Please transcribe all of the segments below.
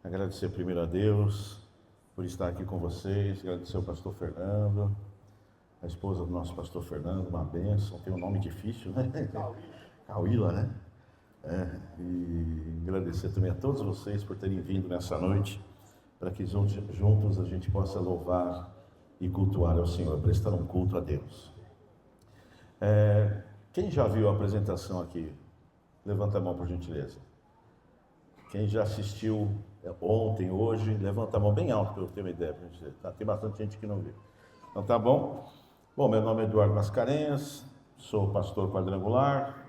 Agradecer primeiro a Deus por estar aqui com vocês, agradecer ao pastor Fernando, a esposa do nosso pastor Fernando, uma bênção, tem um nome difícil, né? Cauíla, né? E agradecer também a todos vocês por terem vindo nessa noite, para que juntos a gente possa louvar e cultuar ao Senhor, prestar um culto a Deus. Quem já viu a apresentação aqui? Levanta a mão, por gentileza. Quem já assistiu ontem, hoje, levanta a mão bem alto para eu ter uma ideia. Tem bastante gente que não viu. Então tá bom? Bom, meu nome é Eduardo Mascarenhas, sou pastor quadrangular,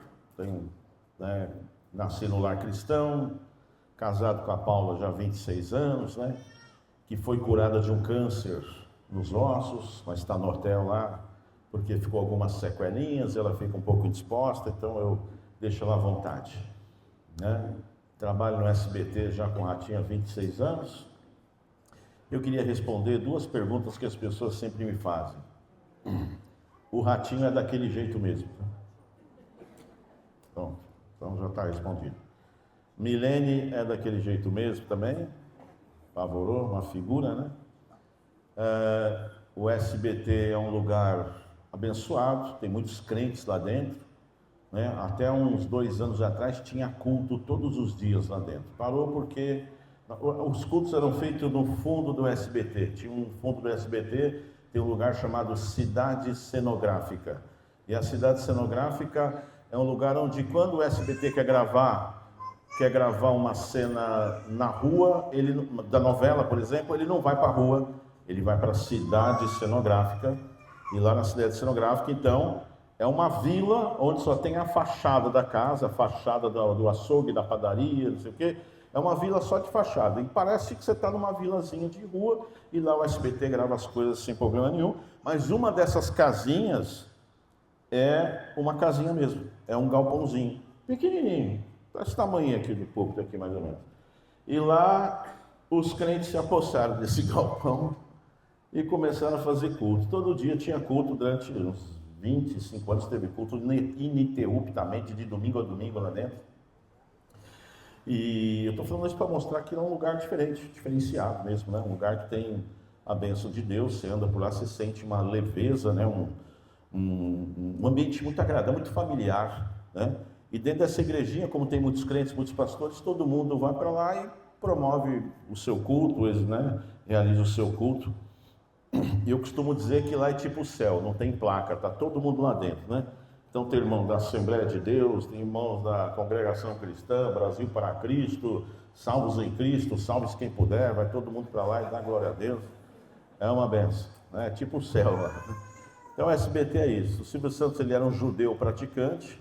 nasci no lar cristão, casado com a Paula já há 26 anos, que foi curada de um câncer nos ossos, mas está no hotel lá, porque ficou algumas sequelinhas, ela fica um pouco indisposta, então eu deixo ela à vontade. Trabalho no SBT já com o Ratinho há 26 anos. Eu queria responder duas perguntas que as pessoas sempre me fazem. O Ratinho é daquele jeito mesmo? Pronto, então já está respondido. Milene é daquele jeito mesmo também? Favorou, uma figura, né? O SBT é um lugar abençoado, tem muitos crentes lá dentro. Até uns 2 anos atrás tinha culto todos os dias lá dentro. Parou porque os cultos eram feitos no fundo do SBT. Tinha um fundo do SBT, tem um lugar chamado Cidade Cenográfica. E a Cidade Cenográfica é um lugar onde, quando o SBT quer gravar uma cena na rua, da novela, por exemplo, ele não vai para a rua, ele vai para a Cidade Cenográfica. E lá na Cidade Cenográfica, então, é uma vila onde só tem a fachada da casa, a fachada do açougue, da padaria, não sei o quê. É uma vila só de fachada. E parece que você está numa vilazinha de rua e lá o SBT grava as coisas sem problema nenhum. Mas uma dessas casinhas é uma casinha mesmo. É um galpãozinho, pequenininho. Esse tamanho aqui do púlpito aqui mais ou menos. E lá os crentes se apossaram desse galpão e começaram a fazer culto. Todo dia tinha culto durante uns 25 anos, teve culto ininterruptamente, de domingo a domingo lá dentro. E eu estou falando isso para mostrar que é um lugar diferente, diferenciado mesmo, um lugar que tem a bênção de Deus. Você anda por lá, você sente uma leveza, um ambiente muito agradável, muito familiar, E dentro dessa igrejinha, como tem muitos crentes, muitos pastores, todo mundo vai para lá e promove o seu culto, realiza o seu culto. E eu costumo dizer que lá é tipo o céu, não tem placa, está todo mundo lá dentro, Então tem irmão da Assembleia de Deus, tem irmãos da Congregação Cristã, Brasil para Cristo, Salvos em Cristo, salve-se quem puder, vai todo mundo para lá e dá glória a Deus. É uma benção, É tipo o céu lá. Então o SBT é isso. O Silvio Santos, ele era um judeu praticante,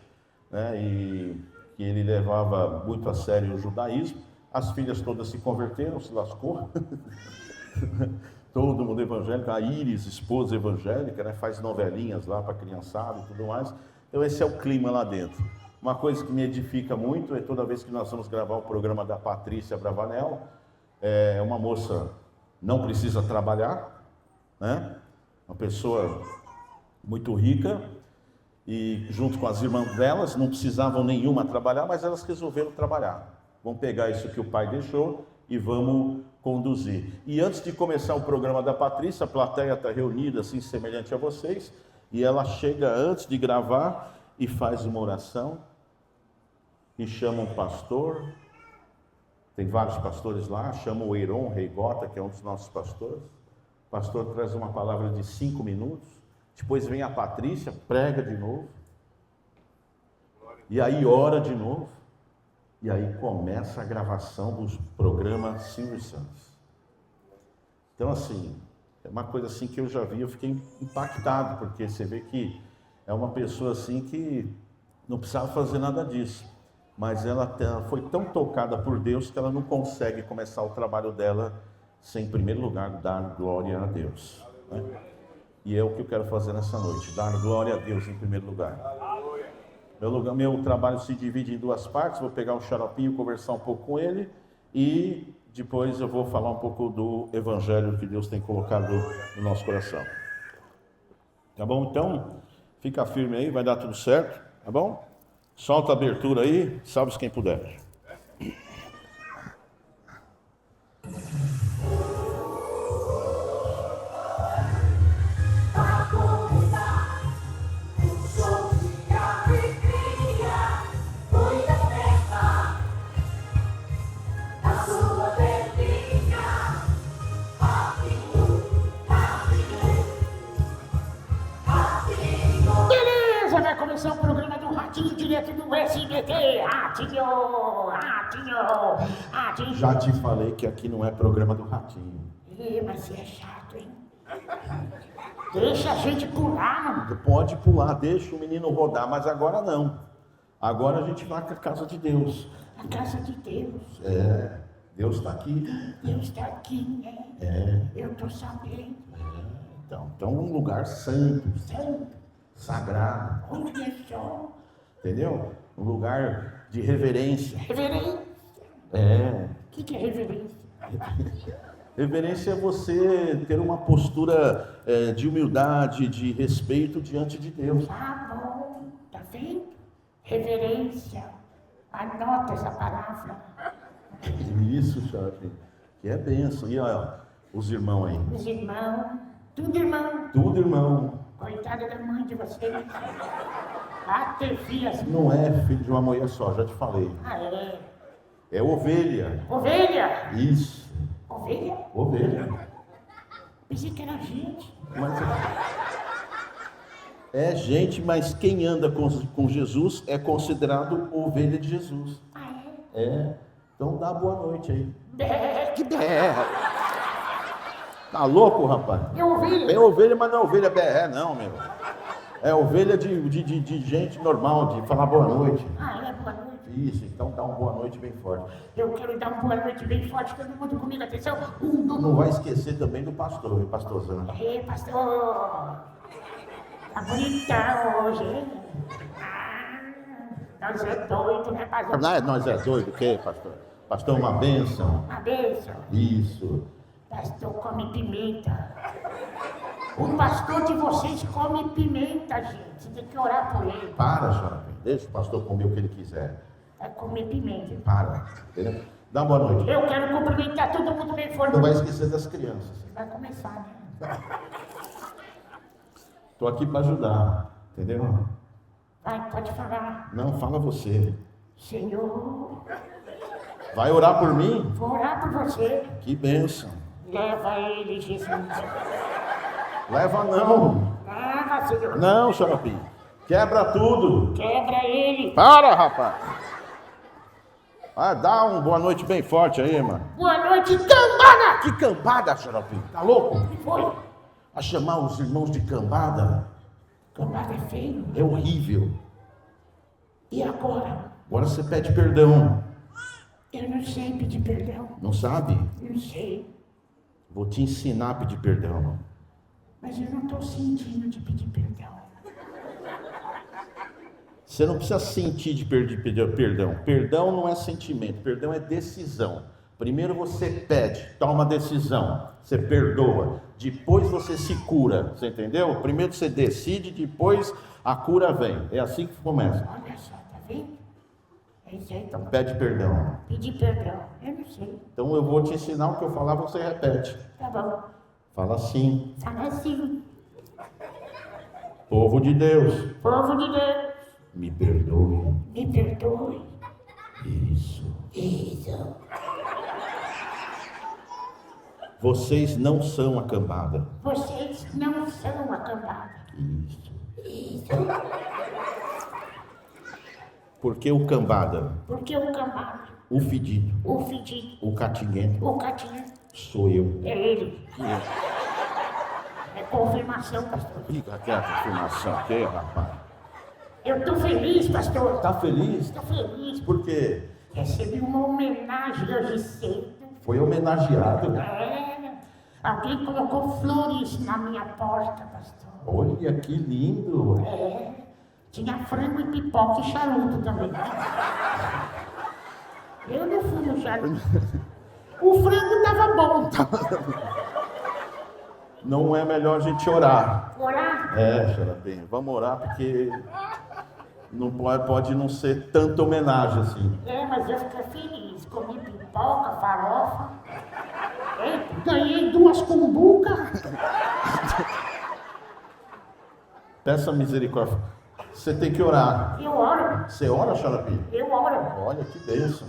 e que ele levava muito a sério o judaísmo. As filhas todas se converteram, se lascou. Todo mundo evangélico, a Iris, esposa evangélica, faz novelinhas lá para criançada e tudo mais. Então esse é o clima lá dentro. Uma coisa que me edifica muito é toda vez que nós vamos gravar o programa da Patrícia Bravanel, é uma moça, não precisa trabalhar, uma pessoa muito rica, e junto com as irmãs delas, não precisavam nenhuma trabalhar, mas elas resolveram trabalhar. Vamos pegar isso que o pai deixou e vamos conduzir. E antes de começar o programa da Patrícia, a plateia está reunida, assim, semelhante a vocês, e ela chega antes de gravar e faz uma oração, e chama um pastor, tem vários pastores lá, chama o Eiron Reigota, que é um dos nossos pastores. O pastor traz uma palavra de 5 minutos, depois vem a Patrícia, prega de novo, e aí ora de novo, e aí começa a gravação dos programas Silvio Santos. Então, assim, é uma coisa assim que eu já vi, eu fiquei impactado, porque você vê que é uma pessoa assim que não precisava fazer nada disso, mas ela foi tão tocada por Deus que ela não consegue começar o trabalho dela sem, em primeiro lugar, dar glória a Deus. E é o que eu quero fazer nessa noite, dar glória a Deus em primeiro lugar. Meu trabalho se divide em 2 partes, vou pegar um xaropinho, conversar um pouco com ele, e depois eu vou falar um pouco do evangelho que Deus tem colocado no nosso coração. Tá bom? Então, fica firme aí, vai dar tudo certo, tá bom? Solta a abertura aí, salve-se quem puder. direto do SBT. Ratinho, ratinho, ratinho. Já te falei que aqui não é programa do Ratinho. Mas você é chato, hein? Deixa a gente pular. Pode pular, deixa o menino rodar, mas agora não. Agora a gente vai para a casa de Deus. A casa de Deus. Deus está aqui. Deus está aqui, né? Eu tô sabendo. Então um lugar santo, Santo. sagrado, Olha só. entendeu? Um lugar de reverência. Reverência. É. O que é reverência? Reverência é você ter uma postura de humildade, de respeito diante de Deus. Ah, bom. Tá vendo? Reverência. Anota essa palavra. Isso, chefe. Que é bênção. E olha, os irmãos aí. Os irmãos. Tudo irmão. Tudo irmão. Coitada da mãe de vocês. Ah, ter filhas. Não é filho de uma mulher só, já te falei. Ah, é. É ovelha. Ovelha. Isso. Ovelha? Ovelha. Pensei que era gente. Mas é gente, mas quem anda com Jesus é considerado ovelha de Jesus. Ah, é? Então dá boa noite aí. Bé. Que berra! Tá louco, rapaz? É ovelha. É ovelha, mas não é ovelha berré, não, meu. É ovelha de gente normal, de falar boa noite. Ah, é boa noite. Isso, então dá uma boa noite bem forte. Eu quero dar uma boa noite bem forte, todo mundo comigo, atenção. Não vai esquecer também do pastor, viu, pastorzão? Ei, pastor. Tá bonitão hoje, hein? Nós é doido, né, pastor? Nós é doido, o quê, pastor? Pastor é uma bênção. Uma bênção. Isso. Pastor come pimenta. O pastor de vocês come pimenta, gente. Você tem que orar por ele. Para, Xarope. Deixa o pastor comer o que ele quiser. Vai comer pimenta. Para. Entendeu? Dá uma boa noite. Eu quero cumprimentar todo mundo bem forte. Não vai esquecer das crianças. Vai começar, né? Tô aqui para ajudar. Entendeu? Vai, pode falar. Não, fala você. Senhor, Vai orar por mim? vou orar por você. Que bênção. Leva ele, Jesus. Leva não. Leva, Senhor. Não, Xarope. Quebra tudo. Quebra ele. Para, rapaz. Dá uma boa noite bem forte aí, mano. Boa noite, cambada. Que cambada, Xarope. Tá louco? O que foi? A chamar os irmãos de cambada Cambada é feio. é horrível. E agora? Agora você pede perdão. Eu não sei pedir perdão. Não sabe? Não sei. Vou te ensinar a pedir perdão. Mas eu não estou sentindo de pedir perdão. Você não precisa sentir de pedir perdão. Perdão não é sentimento, perdão é decisão. Primeiro você pede, toma decisão, você perdoa. Depois você se cura, você entendeu? Primeiro você decide, depois a cura vem. É assim que começa. Olha só, tá vendo? É isso aí, então. Pede perdão. Pedir perdão. Eu não sei. Então eu vou te ensinar o que eu falar, você repete. Tá bom. Fala assim: Fala assim. povo de Deus, Povo de Deus, me perdoe. me perdoe. Isso. Isso. Vocês não são a cambada. Vocês não são a cambada. Isso. Isso. Porque o cambada, Porque o cambada, o fedido, o fedido, o catinguento, o catinho, sou eu. é ele. É confirmação, pastor. Fica quieto, afirmação aqui, rapaz. Eu tô feliz, pastor. Tá feliz? Tô feliz. Por quê? Recebi uma homenagem hoje cedo. Foi homenageado. Alguém colocou flores na minha porta, pastor. Olha que lindo. Tinha frango e pipoca e charuto também. Eu não fui no charuto. O frango tava bom. Não é melhor a gente orar. Orar? Xarapim, vamos orar porque não pode não ser tanta homenagem assim. Mas eu fiquei feliz. Comi pipoca, farofa. Ganhei 2 cumbucas. Peça misericórdia. Você tem que orar. Eu oro. Você ora, Xarapim? Eu oro. Olha que bênção.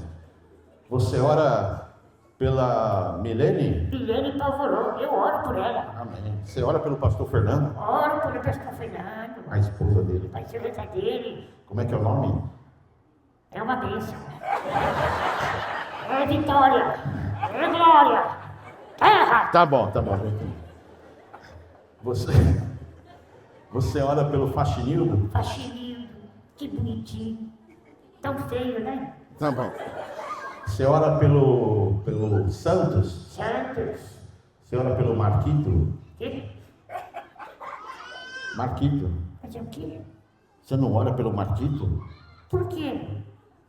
Você ora Pela Milene? Milene Pavorou, eu oro por ela. Amém. Você ora pelo pastor Fernando? Oro pelo pastor Fernando. A esposa dele. Vai ser letra dele. Como é que é o nome? É uma bênção. É vitória. É glória. Terra. Tá bom. Você ora pelo Faxinildo? Faxinildo. Que bonitinho. Tão feio, né? Tá bom. Você ora pelo Santos? Santos. Você ora pelo Marquito? Que? Marquito. Fazer o quê? Você não ora pelo Marquito? Por quê?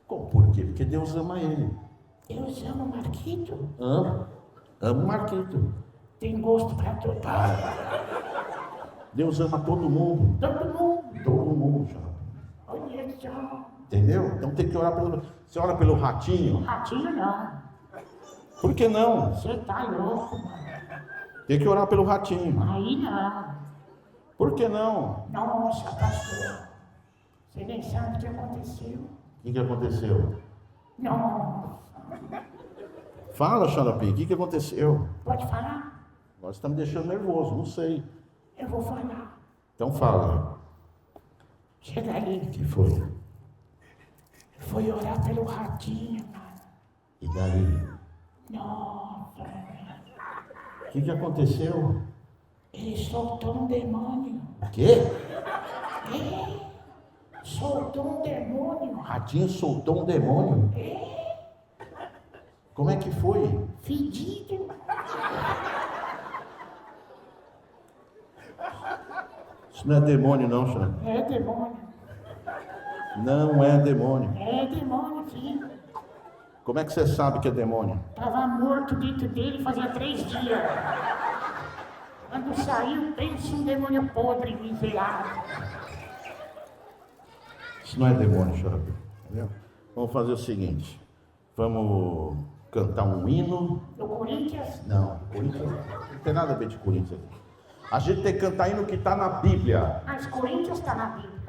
Por quê? Porque Deus ama ele. Deus ama o Marquito. Amo o Marquito. Tem gosto pra todo. Deus ama todo mundo. Todo mundo. Todo mundo, já. Olha só. Entendeu? Então tem que orar pelo... Você ora pelo Ratinho? Ratinho não. Por que não? Você tá louco, mano. Tem que orar pelo Ratinho. Aí não. Por que não? Nossa, pastor. Você nem sabe o que aconteceu. O que aconteceu? Nossa. Fala, Xaropim, o que aconteceu? Pode falar? Nós estamos me deixando nervoso, não sei. Eu vou falar. Então fala. Chega aí. O que foi? Foi orar pelo Ratinho, mano. E daí? Nossa. O que aconteceu? Ele soltou um demônio. O quê? É. Soltou um demônio. O Ratinho soltou um demônio? Como é que foi? Fedido. Isso não é demônio não, Xaropim. É demônio. Não é demônio. É demônio, sim. Como é que você sabe que é demônio? Tava morto dentro dele fazia 3 dias. Quando saiu, pensa um demônio podre, miserável. Isso não é demônio, Xaropim. Entendeu? Vamos fazer o seguinte. Vamos cantar um hino. Do Corinthians? Não, Corinthians não tem nada a ver de Corinthians aqui. A gente tem que cantar hino que está na Bíblia. Mas Corinthians está na Bíblia.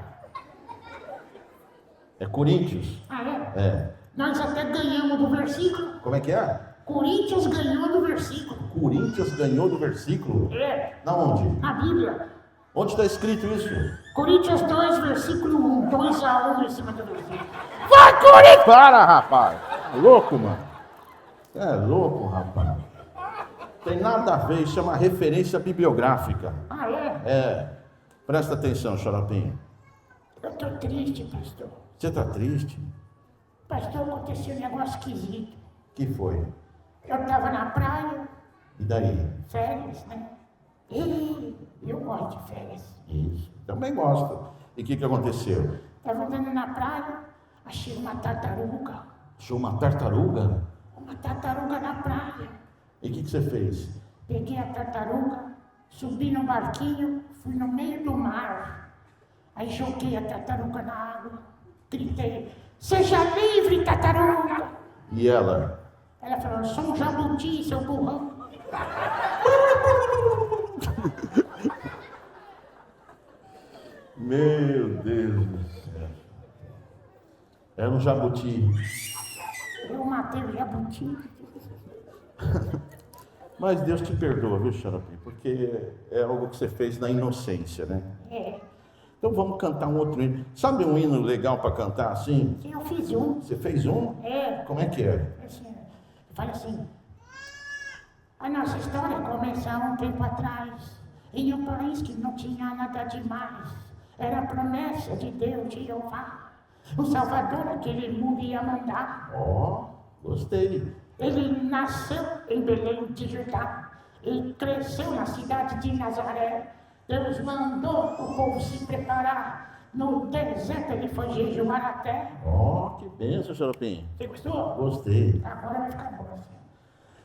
É Coríntios. Ah, é? É. Nós até ganhamos do versículo. Como é que é? Corinthians ganhou do versículo. Corinthians ganhou do versículo? É, Na onde? na Bíblia. Onde está escrito isso? Coríntios 2, versículo 1. 2-1 em cima do versículo. Vai, Corinthians! Para, rapaz! É louco, mano. É louco, rapaz. Tem nada a ver, isso é uma referência bibliográfica. Ah, é? É. Presta atenção, Xaropinho. Eu tô triste, pastor. Você está triste? Pastor, aconteceu um negócio esquisito. O que foi? Eu tava na praia, E daí? férias, né? E eu gosto de férias. Isso. Também gosto. E o que aconteceu? Tava andando na praia, achei uma tartaruga. Achou uma tartaruga? Uma tartaruga na praia. E o que você fez? Peguei a tartaruga, subi no barquinho, fui no meio do mar. Aí joguei a tartaruga na água, gritei, seja livre, tartaruga! E ela? Ela falou, sou um jabuti, seu burrão. Meu Deus do céu. Era um jabuti. Eu matei o jabuti. Mas Deus te perdoa, viu, Xarope? Porque é algo que você fez na inocência, né? É, Então vamos cantar um outro hino. Sabe um hino legal para cantar assim? eu fiz um. Você fez um? É, Como é que é? assim, fala assim, a nossa história começa há um tempo atrás, em um país que não tinha nada demais. Era a promessa de Deus, de Jeová. O Salvador aquele mundo ia mandar. Ó, gostei. Ele nasceu em Belém de Judá e cresceu na cidade de Nazaré. Deus mandou o povo se preparar. No deserto ele foi jejuar até. Ó, que benção, Xaropinho. Você gostou? Gostei. Agora vai ficar bom assim.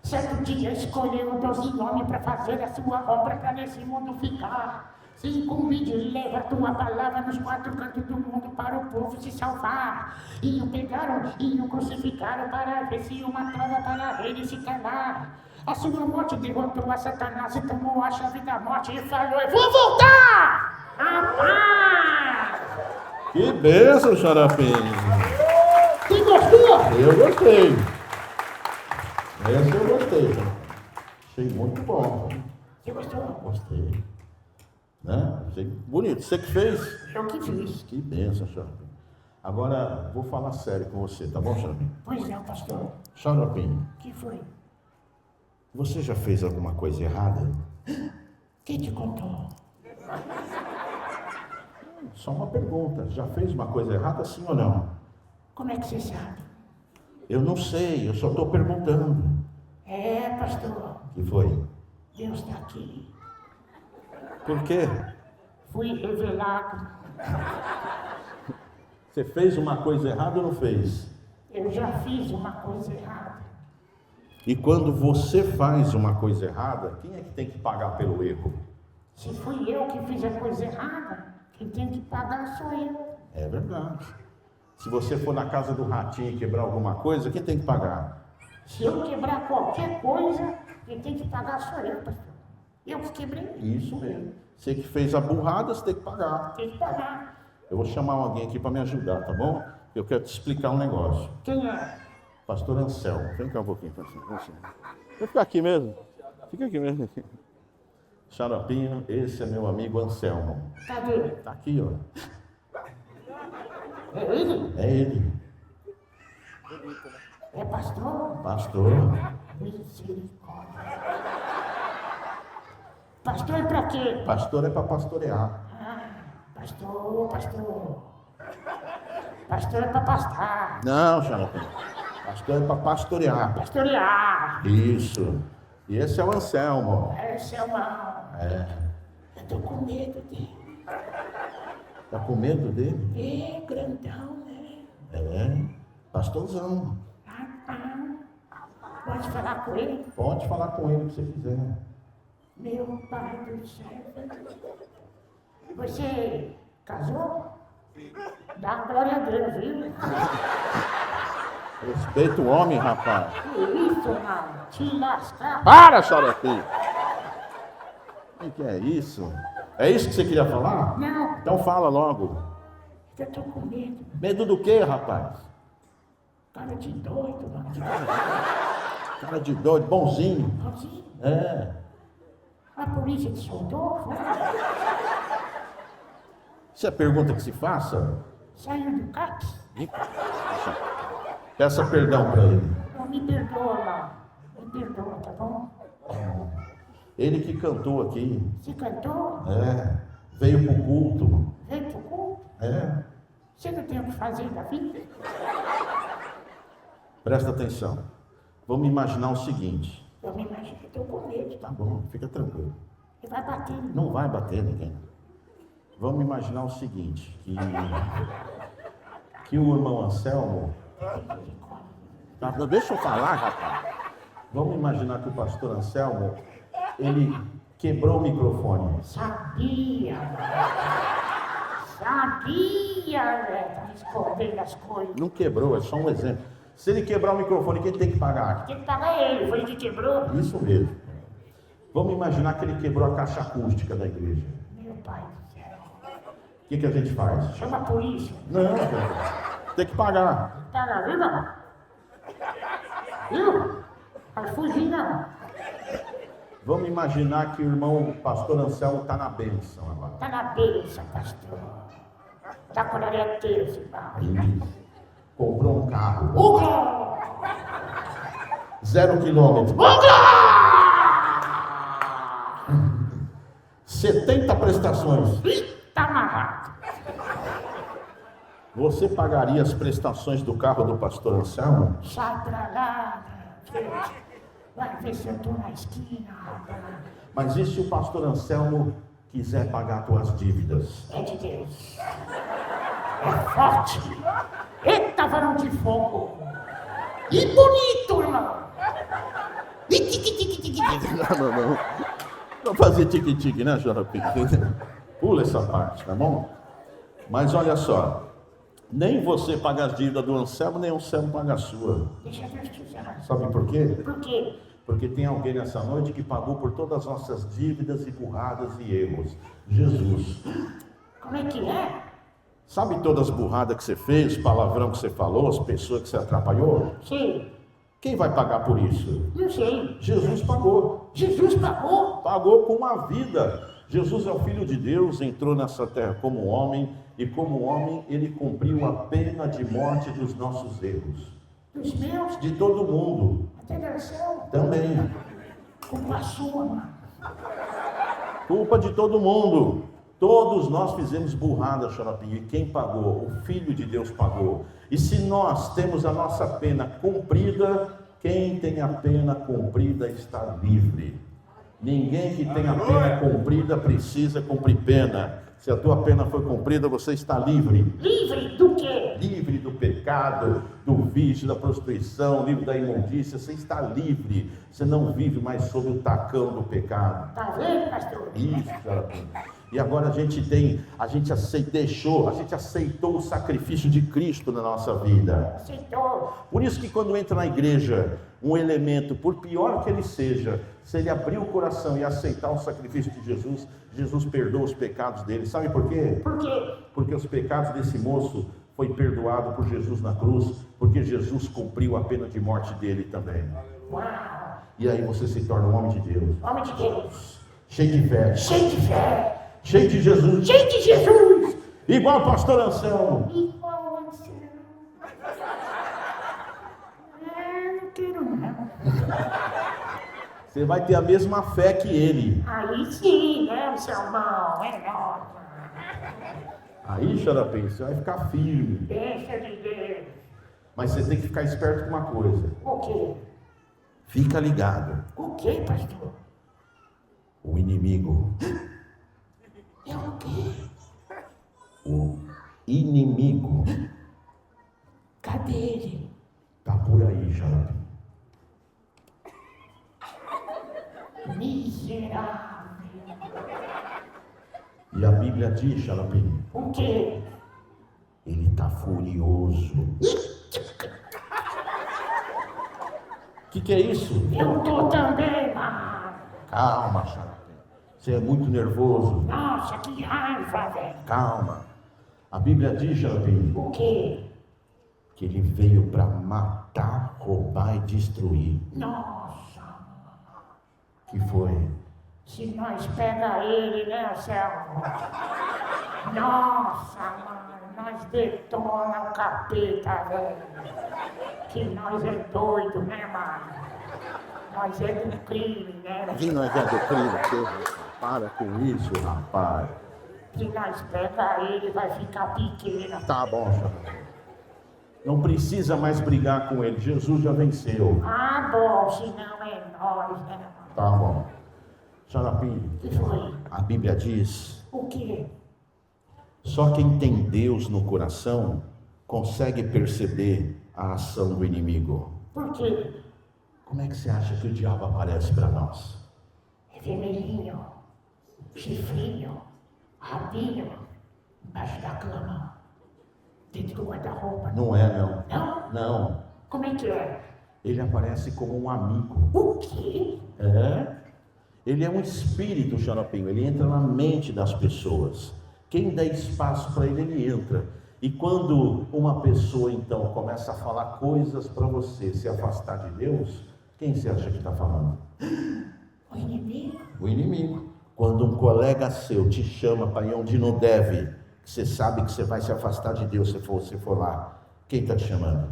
Certo dia escolheu 12 homens para fazer a sua obra para nesse mundo ficar. Se incumbe de leva a tua palavra nos 4 cantos do mundo para o povo se salvar. E o pegaram e o crucificaram para ver se uma trava para ele se calar. A sua morte derrotou a Satanás e tomou a chave da morte e falou, eu vou voltar! Rapaz! Que benção, Xaropinho. Quem gostou? Eu gostei. Esse eu gostei. Achei muito bom. Você gostou? Gostei. Né? Achei bonito. Você que fez? Eu que fiz. Que benção, Xaropinho. Agora, vou falar sério com você, tá bom, Xaropinho? Pois não, pastor. Xaropinho, O que foi? você já fez alguma coisa errada? Quem te contou? Só uma pergunta. Já fez uma coisa errada, sim ou não? Como é que você sabe? Eu não sei, eu só estou perguntando. É, pastor. O que foi? Deus está aqui. Por quê? Fui revelado. Você fez uma coisa errada ou não fez? Eu já fiz uma coisa errada. E quando você faz uma coisa errada, quem é que tem que pagar pelo erro? Se fui eu que fiz a coisa errada, quem tem que pagar sou eu. É verdade. Se você for na casa do ratinho e quebrar alguma coisa, quem tem que pagar? Se eu quebrar qualquer coisa, quem tem que pagar sou eu, pastor. Eu que quebrei, Isso mesmo. Você que fez a burrada, você tem que pagar. tem que pagar. Eu vou chamar alguém aqui para me ajudar, tá bom? Eu quero te explicar um negócio. Quem é? Pastor Anselmo, vem cá um pouquinho. Vem ficar aqui mesmo. Fica aqui mesmo. Xaropinho, esse é meu amigo Anselmo. Cadê? Tá aqui, ó. É ele? É ele. É pastor? Pastor. Misericórdia. Pastor é pra quê? Pastor é para pastorear. Pastor. Pastor é pra pastar. Não, Xaropinho. Pastor é para pastorear. Pastorear. Isso. E esse é o Anselmo. Esse é uma... É. Eu tô com medo dele. Tá com medo dele? É grandão, né? É. Pastorzão. Pode falar com ele? Pode falar com ele o que você quiser. Meu pai do céu. Você casou? Dá glória a Deus, viu? Respeita o homem, rapaz. Que isso, mano? Te lascar. Para, Xaropinho. O que é isso? É isso que você queria falar? Não, Então fala logo. eu tô com medo. Medo do quê, rapaz? Cara de doido, mano. Cara de doido, bonzinho. Assim, É. a polícia te soltou? Foi? Isso é pergunta que se faça? Saiu do CAPS? Peça perdão para ele. Não, me perdoa lá. Me perdoa, tá bom? Ele que cantou aqui. Você cantou? É. Veio pro culto. Veio pro culto? É. Você não tem o que fazer da vida? Presta atenção. Vamos imaginar o seguinte. Eu me imagino que eu tô com medo, tá? Tá bom, fica tranquilo. Ele vai bater em mim. Não vai bater ninguém. Vamos imaginar o seguinte, que o irmão Anselmo... Tá, deixa eu falar, rapaz. Vamos imaginar que o pastor Anselmo, ele quebrou o microfone. Sabia, velho. Tá escondendo as coisas. Não quebrou, é só um exemplo. Se ele quebrar o microfone, quem tem que pagar? Tem que pagar ele, foi ele que quebrou. Isso mesmo. Vamos imaginar que ele quebrou a caixa acústica da igreja. Meu pai do céu. O que a gente faz? Chama a polícia. Não, cara. Tem que pagar. Paga, viu, não? Viu? Vai fugir, não. Vamos imaginar que o irmão pastor Anselmo está na bênção agora. Tá na bênção, pastor. Tá com a área Deus, irmão. Isso. Comprou um carro. Uga! 0 quilômetro. Uga! 70 prestações. Tá amarrado. Você pagaria as prestações do carro do pastor Anselmo? Sai pra lá, Deus. Vai ver se eu tô na esquina, rapaz. Mas e se o pastor Anselmo quiser pagar tuas dívidas? É de Deus. É forte. Eita, varão de fogo. E bonito, irmão. Não. Vamos fazer tique-tique, né, Xaropinho? Pula essa parte, tá bom? Mas olha só. Nem você paga as dívidas do Anselmo, nem o Anselmo paga a sua. Deixa Deus te usar. Sabe por quê? Por quê? Porque tem alguém nessa noite que pagou por todas as nossas dívidas e burradas e erros. Jesus. Como é que é? Sabe todas as burradas que você fez, palavrão que você falou, as pessoas que você atrapalhou? Sim. Quem vai pagar por isso? Não sei. Jesus pagou. Jesus pagou? Pagou com a vida. Jesus é o Filho de Deus, entrou nessa terra como homem, e como homem ele cumpriu a pena de morte dos nossos erros. Dos meus? De todo mundo. Até da céu? Também. Culpa sua, mano. Culpa de todo mundo. Todos nós fizemos burrada, Xaropinho, e quem pagou? O Filho de Deus pagou. E se nós temos a nossa pena cumprida, quem tem a pena cumprida está livre. Ninguém que tem a pena cumprida precisa cumprir pena. Se a tua pena foi cumprida, você está livre. Livre do quê? Livre do pecado, do vício, da prostituição, livre da imundícia. Você está livre. Você não vive mais sob o tacão do pecado. Tá vendo, pastor? Isso, Xaropinho. E agora a gente aceitou o sacrifício de Cristo na nossa vida. Aceitou. Por isso que quando entra na igreja, um elemento, por pior que ele seja, se ele abrir o coração e aceitar o sacrifício de Jesus, Jesus perdoa os pecados dele. Sabe por quê? Por quê? Porque os pecados desse moço foi perdoado por Jesus na cruz, porque Jesus cumpriu a pena de morte dele também. Uau. E aí você se torna um homem de Deus, Homem de Deus. cheio de fé, Cheio de fé. cheio de Jesus, Cheio de Jesus. igual o pastor Anselmo. Igual ao céu. Não quero não. Você vai ter a mesma fé que ele. Aí sim, né, o seu irmão? É nóis. Aí, Xaropinho, você vai ficar firme. Deixa de Deus. Mas você tem que ficar esperto com uma coisa. O quê? Fica ligado. O quê, pastor? O inimigo. É o quê? O inimigo. Cadê ele? Tá por aí, Xaropinho. Miserável. E a Bíblia diz, Xaropinho, O quê? ele tá furioso. O que é isso? Eu tô também, mano. Calma, Xaropinho. Você é muito nervoso. Nossa, que raiva, velho. Calma. A Bíblia diz, Xaropinho, O quê? que ele veio para matar, roubar e destruir. Nossa. Que foi? Se nós pega ele, né, Selmo? Nossa, mano, nós detona o capeta, velho. Que nós é doido, né, mano? Nós é do crime, né? Quem nós é do crime? Para com isso, rapaz. Se nós pega ele, vai ficar pequeno. Tá bom, Xaropinho. Não precisa mais brigar com ele. Jesus já venceu. Ah, bom, se não é nós, né, mano? Tá bom. Xaropinho, O que foi? a Bíblia diz: O quê? só quem tem Deus no coração consegue perceber a ação do inimigo. Por quê? Como é que você acha que o diabo aparece para nós? É vermelhinho, chifrinho, rabinho, embaixo da cama, dentro do guarda-roupa. Não é, não. Não? Não. Como é que é? Ele aparece como um amigo. O quê? É? Ele é um espírito, Xaropinho. Ele entra na mente das pessoas. Quem dá espaço para ele, ele entra. E quando uma pessoa, então, começa a falar coisas para você se afastar de Deus, quem você acha que está falando? O inimigo? O inimigo. Quando um colega seu te chama para ir onde não deve, você sabe que você vai se afastar de Deus se você for lá, quem está te chamando?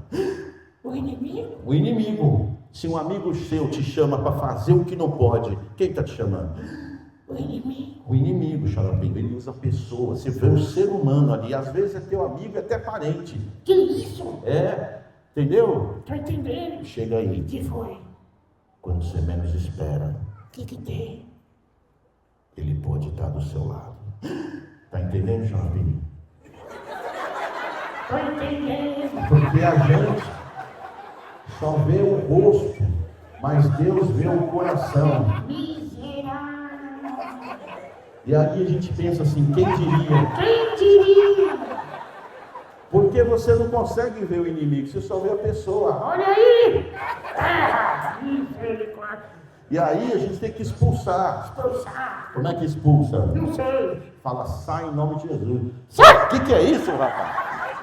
O inimigo? O inimigo. Se um amigo seu te chama para fazer o que não pode, quem está te chamando? O inimigo? O inimigo, Xaropinho. Ele usa pessoas. Você vê um ser humano ali, às vezes é teu amigo, é até parente. Que isso? É, entendeu? Tô entendendo. Chega aí, O que foi? quando você menos espera, O que tem? ele pode estar do seu lado. Tá entendendo, Xaropinho? Tô entendendo. Porque a gente só vê o rosto, mas Deus vê o coração. Miserável. E aí a gente pensa assim, quem diria? Quem diria? Porque você não consegue ver o inimigo, você só vê a pessoa. Olha aí! Terra! Misericórdia! E aí a gente tem que expulsar. Expulsar! Como é que expulsa? Não sei! Fala, sai em nome de Jesus. Sai! O que é isso, rapaz?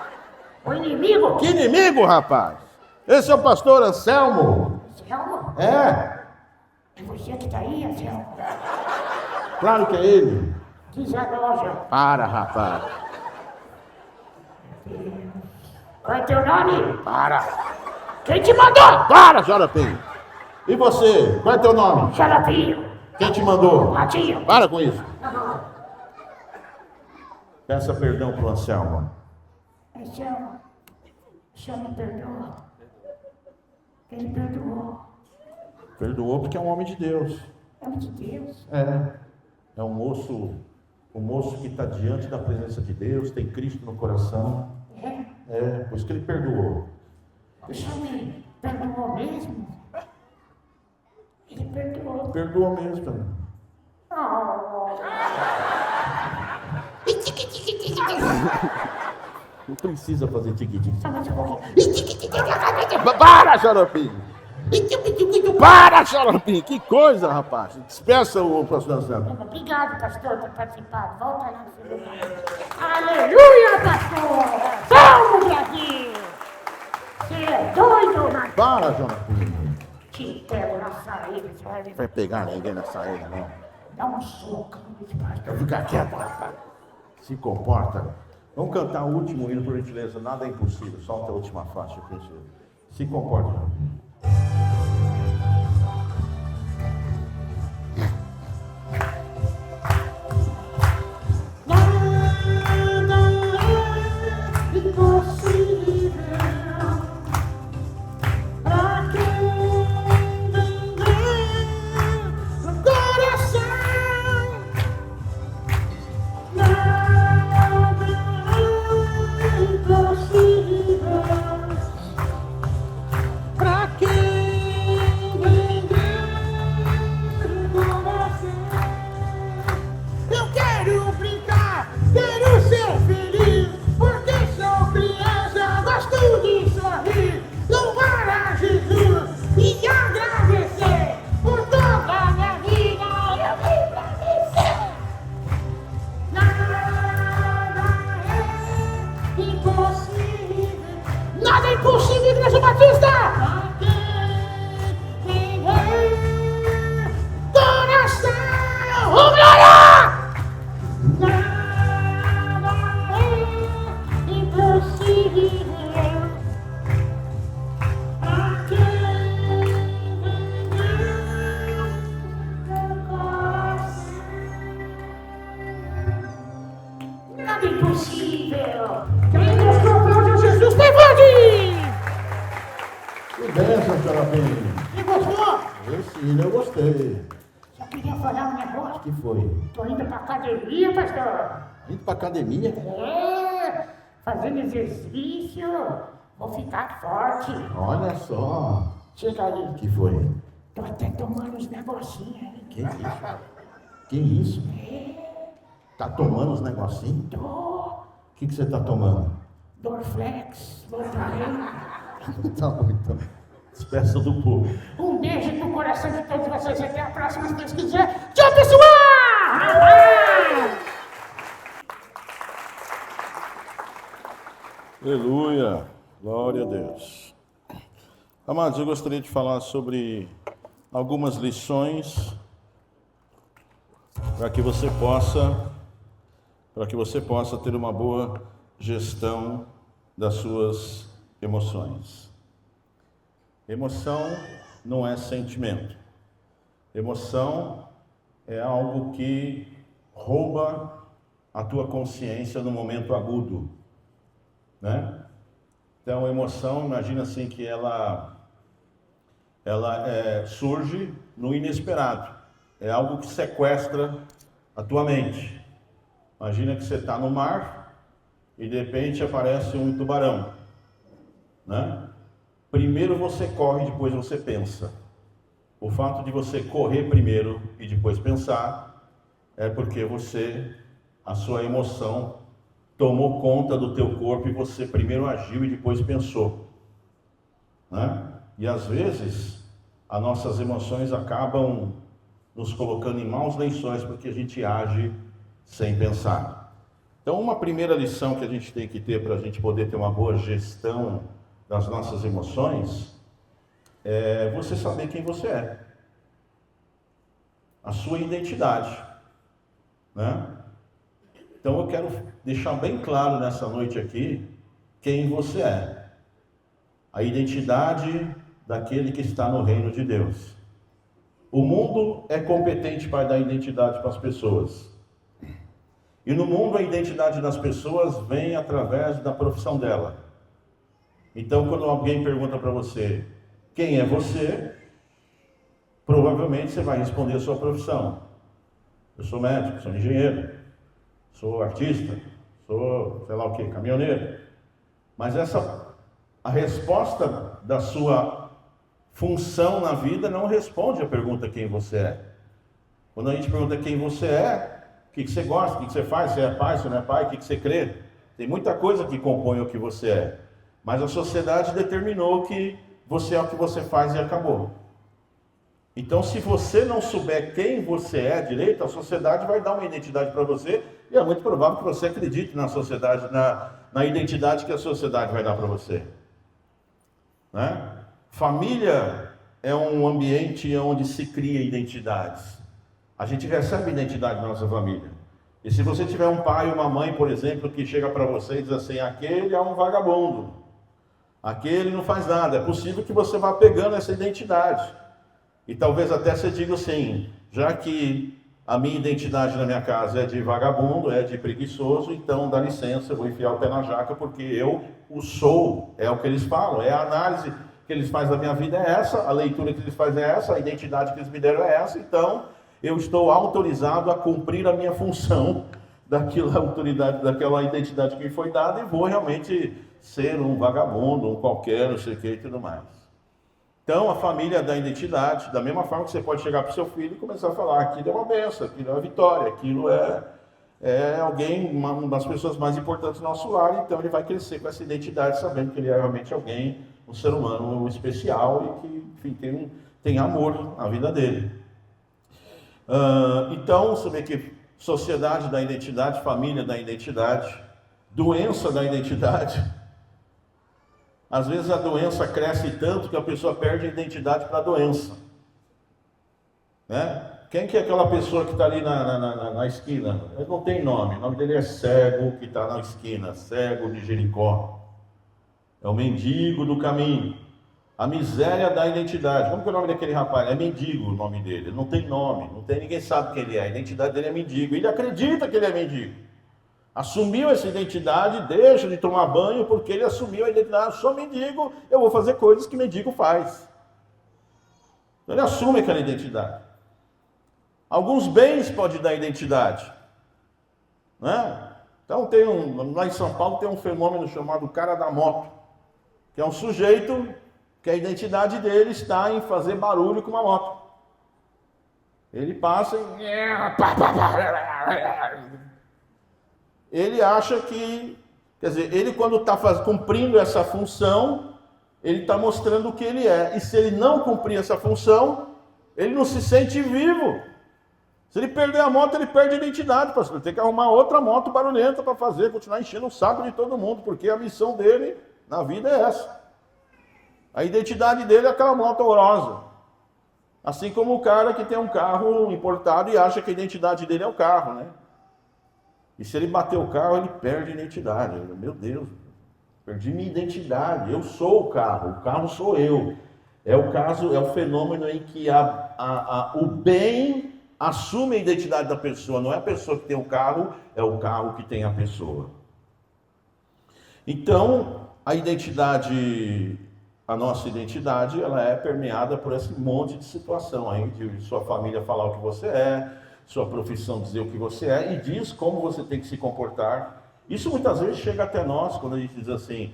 O inimigo! Que inimigo, rapaz? Esse é o pastor Anselmo. Anselmo? É, É você que tá aí, Anselmo? claro que é ele. Diz a loja. Para, rapaz. Qual é teu nome? Para. Quem te mandou? Para, Xaropim. E você? Qual é teu nome? Xaropinho. Quem te mandou? Ratinho. Para com isso. Peça perdão pro Anselmo. Anselmo, o senhor me perdoa? Ele perdoou. Perdoou porque é um homem de Deus. Nome de Deus. É um moço que está diante da presença de Deus, tem Cristo no coração. Por isso que ele perdoou. O senhor me perdoou mesmo? Ele perdoou. Perdoou mesmo. Não precisa fazer tique-tique. Só mais um pouquinho. Para, Xaropim! Para, Xaropim! Que coisa, rapaz! Despeça o pastor Anselmo. Obrigado, pastor, por participar. Volta lá no seu lugar. Aleluia, pastor! Salve, Brasil! Você é doido, mano? Para, Xaropim! Te pego na saída, você vai Não vai pegar ninguém na saída, não. dar um soco no pastor. Fica quieto, rapaz. Se comporta. Vamos cantar o último hino, por gentileza. Nada é impossível. Solta a última faixa, por gentileza. Se comporta. Nada é impossível, Igreja Batista! Coração! Ô, glória! Nada é impossível. Nada é impossível. Quem gostou, aplaude a Jesus, levante! Que bênção, Xaropim. Quem gostou? Esse hino eu gostei. Só queria falar um negócio. O que foi? Tô indo pra academia, pastor. Indo pra academia? Fazendo exercício. Vou ficar forte. Olha só. Chega aí. O que foi? Tô até tomando uns negocinhos aí. Que isso? Que isso? Tá tomando os negocinhos? Tô. O que você tá tomando? Dorflex. Voltarei. Tá bom, então. Despeça do povo. Um beijo no coração de todos vocês. Até a próxima, se Deus quiser. Tchau, pessoal! Aleluia, glória a Deus. Amados, eu gostaria de falar sobre algumas lições para que você possa ter uma boa gestão das suas emoções. Emoção não é sentimento. Emoção é algo que rouba a tua consciência no momento agudo, né? Então, a emoção, imagina assim que ela surge no inesperado. É algo que sequestra a tua mente. Imagina que você está no mar e de repente aparece um tubarão, né? Primeiro você corre, depois você pensa. O fato de você correr primeiro e depois pensar é porque a sua emoção tomou conta do teu corpo e você primeiro agiu e depois pensou, né? E às vezes as nossas emoções acabam nos colocando em maus lençóis porque a gente age sem pensar. Então, uma primeira lição que a gente tem que ter para a gente poder ter uma boa gestão das nossas emoções é você saber quem você é. A sua identidade, né? Então eu quero deixar bem claro nessa noite aqui quem você é. A identidade daquele que está no reino de Deus. O mundo é competente para dar identidade para as pessoas. E no mundo a identidade das pessoas vem através da profissão dela. Então quando alguém pergunta para você, quem é você? Provavelmente você vai responder a sua profissão. Eu sou médico, sou engenheiro, sou artista, sou sei lá o que, caminhoneiro. Mas a resposta da sua função na vida não responde a pergunta quem você é. Quando a gente pergunta quem você é, o que você gosta, o que você faz, se é pai, se não é pai, o que você crê. Tem muita coisa que compõe o que você é. Mas a sociedade determinou que você é o que você faz e acabou. Então, se você não souber quem você é direito, a sociedade vai dar uma identidade para você e é muito provável que você acredite na sociedade, na identidade que a sociedade vai dar para você. Né? Família é um ambiente onde se cria identidades. A gente recebe identidade na nossa família. E se você tiver um pai ou uma mãe, por exemplo, que chega para você e diz assim, aquele é um vagabundo, aquele não faz nada, é possível que você vá pegando essa identidade. E talvez até você diga assim, já que a minha identidade na minha casa é de vagabundo, é de preguiçoso, então dá licença, eu vou enfiar o pé na jaca, porque eu o sou, é o que eles falam, é a análise que eles fazem da minha vida é essa, a leitura que eles fazem é essa, a identidade que eles me deram é essa, então eu estou autorizado a cumprir a minha função daquela identidade que me foi dada e vou realmente ser um vagabundo, um qualquer, não sei o que e tudo mais. Então, a família dá identidade, da mesma forma que você pode chegar para o seu filho e começar a falar, aquilo é uma benção, aquilo é uma vitória, aquilo é alguém, uma das pessoas mais importantes do nosso lar, então ele vai crescer com essa identidade, sabendo que ele é realmente alguém, um ser humano especial e que, enfim, tem amor na vida dele. Então, você vê que sociedade da identidade, família da identidade, doença da identidade. Às vezes a doença cresce tanto que a pessoa perde a identidade para a doença. Né? Quem que é aquela pessoa que está ali na esquina? Ele não tem nome, o nome dele é cego, que está na esquina, cego de Jericó. É o mendigo do caminho. A miséria da identidade. Como que é o nome daquele rapaz? É mendigo o nome dele. Ele não tem nome, ninguém sabe quem ele é. A identidade dele é mendigo. Ele acredita que ele é mendigo. Assumiu essa identidade, deixa de tomar banho, porque ele assumiu a identidade. Eu sou mendigo, eu vou fazer coisas que mendigo faz. Então ele assume aquela identidade. Alguns bens podem dar identidade. Né? Então lá em São Paulo tem um fenômeno chamado cara da moto, que é um sujeito que a identidade dele está em fazer barulho com uma moto. Ele passa e... Ele acha que... Quer dizer, ele quando está cumprindo essa função, ele está mostrando o que ele é. E se ele não cumprir essa função, ele não se sente vivo. Se ele perder a moto, ele perde a identidade, pastor. Ele tem que arrumar outra moto barulhenta para fazer, continuar enchendo o saco de todo mundo, porque a missão dele na vida é essa. A identidade dele é aquela moto horrorosa. Assim como o cara que tem um carro importado e acha que a identidade dele é o carro, né? E se ele bater o carro, ele perde a identidade. Meu Deus, perdi minha identidade. Eu sou o carro sou eu. É o fenômeno em que o bem assume a identidade da pessoa. Não é a pessoa que tem o carro, é o carro que tem a pessoa. Então, a nossa identidade, ela é permeada por esse monte de situação aí, de sua família falar o que você é, sua profissão dizer o que você é, e diz como você tem que se comportar. Isso muitas vezes chega até nós, quando a gente diz assim,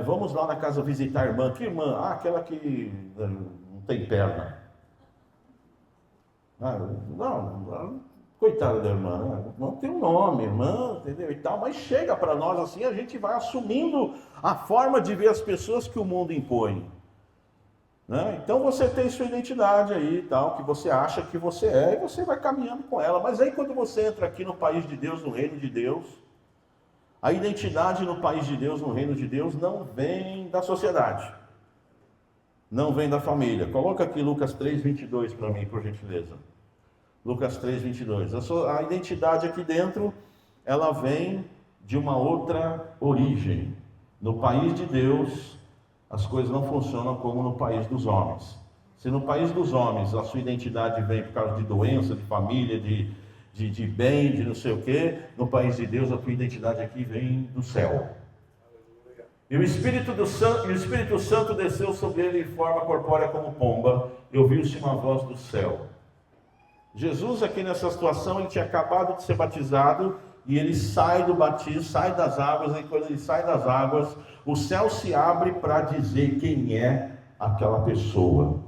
vamos lá na casa visitar a irmã. Que irmã? Aquela que não tem perna. Não, coitada da irmã, não tem um nome, irmã, entendeu? E tal, mas chega para nós assim, a gente vai assumindo a forma de ver as pessoas que o mundo impõe. Né? Então você tem sua identidade aí, tal, que você acha que você é, e você vai caminhando com ela. Mas aí quando você entra aqui no país de Deus, no reino de Deus, a identidade no país de Deus, no reino de Deus, não vem da sociedade. não vem da família. Coloca aqui Lucas 3:22 para mim, por gentileza. Lucas 3:22. A identidade aqui dentro, ela vem de uma outra origem. No país de Deus, as coisas não funcionam como no país dos homens. Se no país dos homens a sua identidade vem por causa de doença, de família, de bem, de não sei o quê, no país de Deus a tua identidade aqui vem do céu. E o Espírito Santo desceu sobre ele em forma corpórea como pomba, e ouviu-se uma voz do céu. Jesus aqui nessa situação, ele tinha acabado de ser batizado, e ele sai do batismo, sai das águas, e quando ele sai das águas, o céu se abre para dizer quem é aquela pessoa.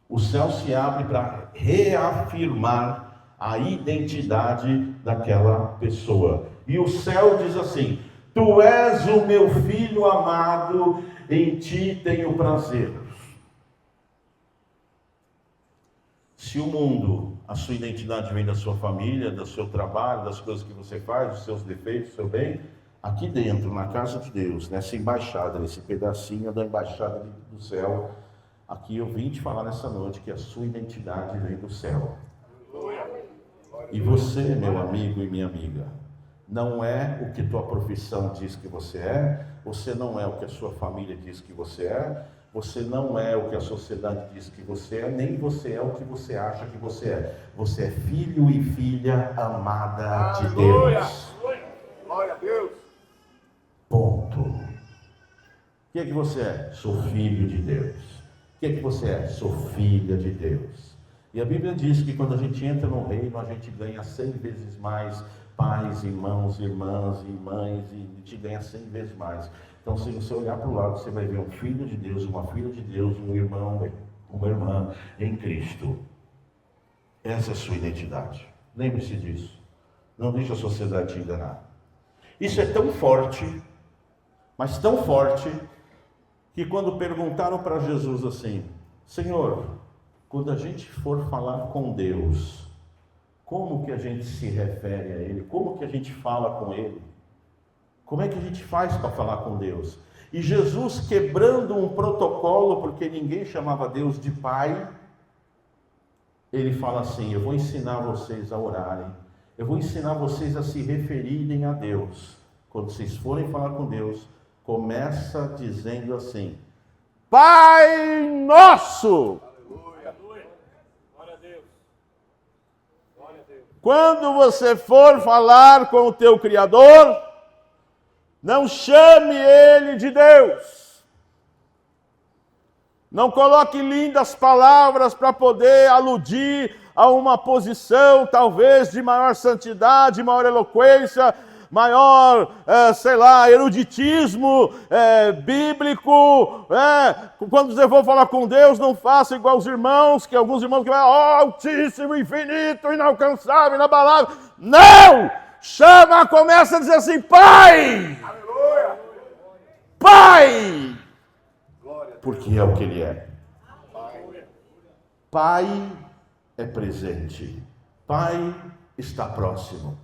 O céu se abre para reafirmar a identidade daquela pessoa. E o céu diz assim: tu és o meu filho amado, em ti tenho prazer. Se o mundo, a sua identidade vem da sua família, do seu trabalho, das coisas que você faz, dos seus defeitos, do seu bem, aqui dentro, na casa de Deus, nessa embaixada, nesse pedacinho da embaixada do céu, aqui eu vim te falar nessa noite que a sua identidade vem do céu. E você, meu amigo e minha amiga, não é o que tua profissão diz que você não é o que a sua família diz que você não é o que a sociedade diz que você é, nem você é o que você acha que você é. Você é filho e filha amada de Deus. Glória a Deus. Ponto. O que é que você é? Sou filho de Deus. O que é que você é? Sou filha de Deus. E a Bíblia diz que quando a gente entra no reino, a gente ganha 100 vezes mais pais, irmãos, irmãs e mães, e te ganha 100 vezes mais. Então, se você olhar para o lado, você vai ver um filho de Deus, uma filha de Deus, um irmão, uma irmã em Cristo. Essa é a sua identidade. Lembre-se disso. Não deixe a sociedade te enganar. Isso é tão forte, mas tão forte, que quando perguntaram para Jesus assim: Senhor, quando a gente for falar com Deus, como que a gente se refere a Ele? Como que a gente fala com Ele? Como é que a gente faz para falar com Deus? E Jesus, quebrando um protocolo, porque ninguém chamava Deus de Pai, ele fala assim: eu vou ensinar vocês a orarem, eu vou ensinar vocês a se referirem a Deus. Quando vocês forem falar com Deus, começa dizendo assim: Pai Nosso! Aleluia. Glória a Deus. Glória a Deus. Quando você for falar com o teu Criador, não chame ele de Deus. Não coloque lindas palavras para poder aludir a uma posição, talvez, de maior santidade, maior eloquência, maior, eruditismo bíblico. Quando você for falar com Deus, não faça igual os irmãos, que alguns irmãos que vão, altíssimo, infinito, inalcançável, inabalável. Não! Chama, começa a dizer assim: Pai! Aleluia. Pai! Glória a Deus. Porque é o que Ele é. Pai é presente. Pai está próximo.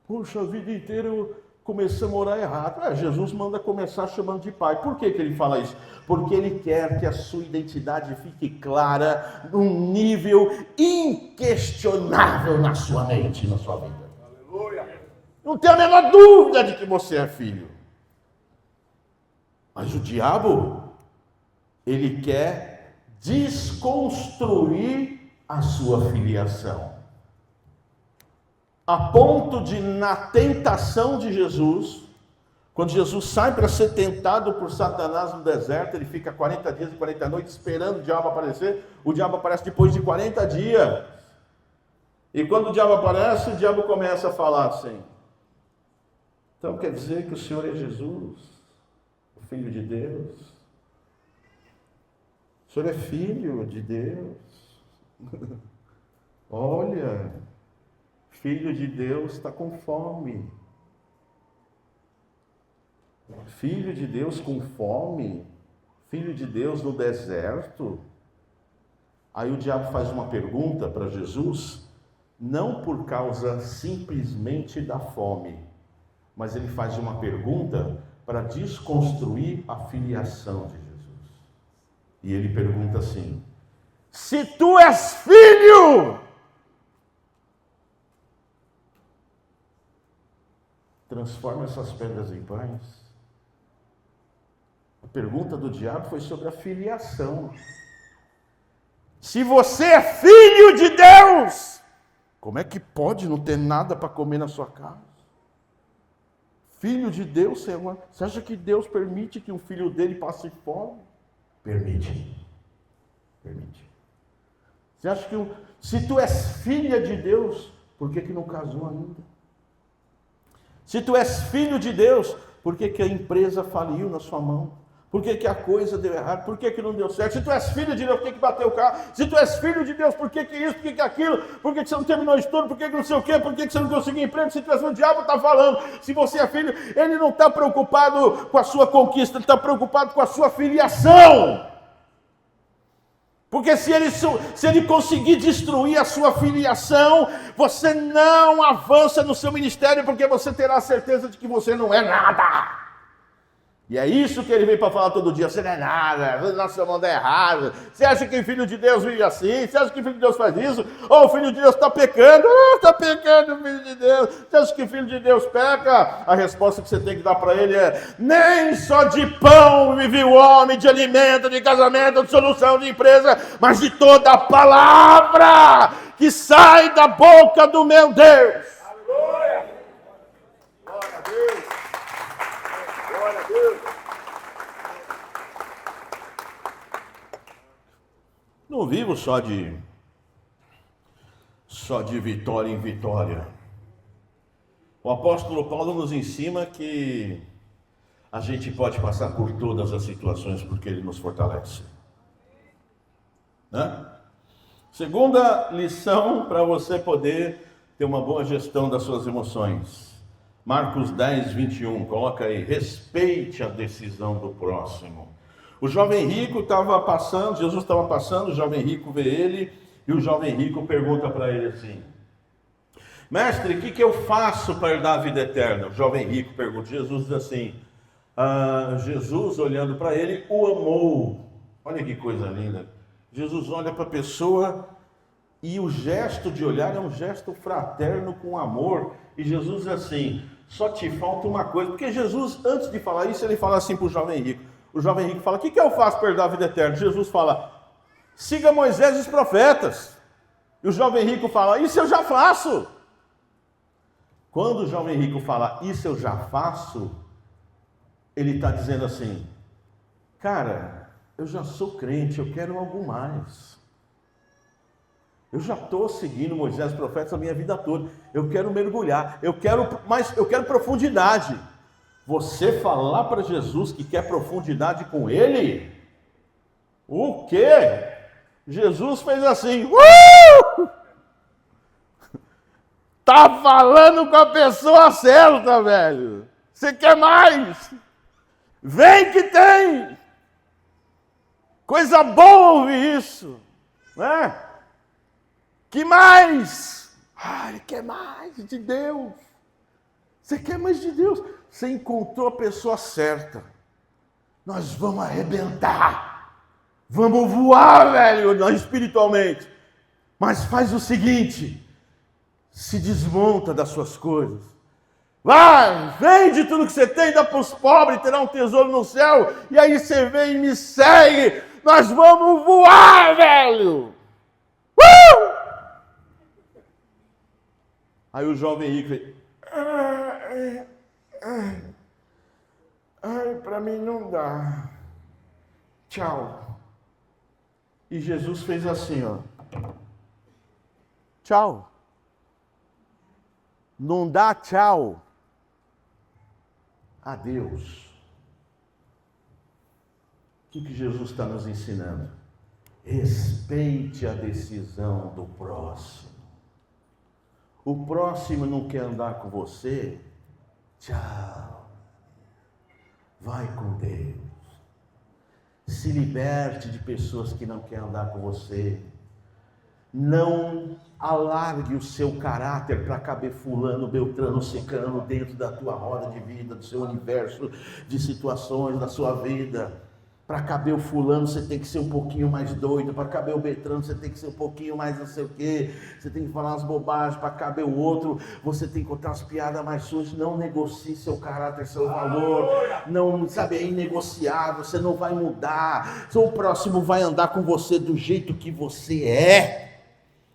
Puxa, a vida inteira eu começamos a orar errado. Jesus manda começar chamando de Pai. Por que ele fala isso? Porque Ele quer que a sua identidade fique clara, num nível inquestionável na sua mente, na sua vida. Aleluia. Não tem a menor dúvida de que você é filho. Mas o diabo, ele quer desconstruir a sua filiação. A ponto de, na tentação de Jesus, quando Jesus sai para ser tentado por Satanás no deserto, ele fica 40 dias e 40 noites esperando o diabo aparecer. O diabo aparece depois de 40 dias. E quando o diabo aparece, o diabo começa a falar assim: então quer dizer que o Senhor é Jesus, o Filho de Deus? O Senhor é Filho de Deus? Olha, Filho de Deus está com fome. Filho de Deus com fome? Filho de Deus no deserto? Aí o diabo faz uma pergunta para Jesus, não por causa simplesmente da fome, mas ele faz uma pergunta para desconstruir a filiação de Jesus. E ele pergunta assim: se tu és filho, transforma essas pedras em pães. A pergunta do diabo foi sobre a filiação. Se você é filho de Deus, como é que pode não ter nada para comer na sua casa? Filho de Deus, você acha que Deus permite que um filho dele passe fome? Permite. Permite. Você acha que se tu és filha de Deus, por que não casou ainda? Se tu és filho de Deus, por que a empresa faliu na sua mão? Por que a coisa deu errado? Por que não deu certo? Se tu és filho de Deus, por que bateu o carro? Se tu és filho de Deus, por que isso? Por que aquilo? Por que você não terminou o estudo? Por que não sei o quê? Por que você não conseguiu emprego? Se tu és o diabo está falando. Se você é filho, ele não está preocupado com a sua conquista, ele está preocupado com a sua filiação. Porque se ele conseguir destruir a sua filiação, você não avança no seu ministério, porque você terá a certeza de que você não é nada. E é isso que ele vem para falar todo dia: você não é nada, nosso mundo é errado. Você acha que o filho de Deus vive assim? Você acha que o filho de Deus faz isso? Ou o filho de Deus está pecando? Está pecando o filho de Deus. Você acha que o filho de Deus peca? A resposta que você tem que dar para ele é: nem só de pão vive o homem, de alimento, de casamento, de solução, de empresa, mas de toda a palavra que sai da boca do meu Deus. Aleluia! Glória a Deus! Glória a Deus! Não vivo só de vitória em vitória. O apóstolo Paulo nos ensina que a gente pode passar por todas as situações porque ele nos fortalece. Né? Segunda lição para você poder ter uma boa gestão das suas emoções. Marcos 10, 21, coloca aí: respeite a decisão do próximo. O jovem rico estava passando, Jesus estava passando, o jovem rico vê ele, e o jovem rico pergunta para ele assim: mestre, o que eu faço para herdar a vida eterna? O jovem rico pergunta. Jesus diz assim, Jesus olhando para ele, o amou. Olha que coisa linda. Jesus olha para a pessoa e o gesto de olhar é um gesto fraterno com amor. E Jesus diz assim: só te falta uma coisa. Porque Jesus, antes de falar isso, ele fala assim para o jovem rico. O jovem rico fala: o que eu faço para herdar a vida eterna? Jesus fala: siga Moisés e os profetas. E o jovem rico fala: isso eu já faço. Quando o jovem rico fala: isso eu já faço, ele está dizendo assim: cara, eu já sou crente, eu quero algo mais. Eu já estou seguindo Moisés e os profetas a minha vida toda. Eu quero mergulhar, eu quero profundidade. Você falar para Jesus que quer profundidade com ele? O quê? Jesus fez assim: tá falando com a pessoa certa, velho. Você quer mais? Vem que tem. Coisa boa ouvir isso, né? Que mais? Ele quer mais de Deus. Você quer mais de Deus? Você encontrou a pessoa certa. Nós vamos arrebentar. Vamos voar, velho, espiritualmente. Mas faz o seguinte: se desmonta das suas coisas. Vai, vende tudo que você tem, dá para os pobres, terá um tesouro no céu. E aí você vem e me segue. Nós vamos voar, velho. Aí o jovem rico fez: para mim não dá. Tchau. E Jesus fez assim, ó. Tchau. Não dá tchau. Adeus. O que Jesus está nos ensinando? Respeite a decisão do próximo. O próximo não quer andar com você? Tchau. Vai com Deus. Se liberte de pessoas que não querem andar com você. Não alargue o seu caráter para caber fulano, beltrano, cicrano dentro da tua roda de vida, do seu universo de situações da sua vida. Para caber o fulano, você tem que ser um pouquinho mais doido. Para caber o Beltrano, você tem que ser um pouquinho mais não sei o quê. Você tem que falar umas bobagens. Para caber o outro, você tem que contar umas piadas mais sujas. Não negocie seu caráter, seu valor. Não, sabe, é inegociável. Você não vai mudar. O próximo vai andar com você do jeito que você é.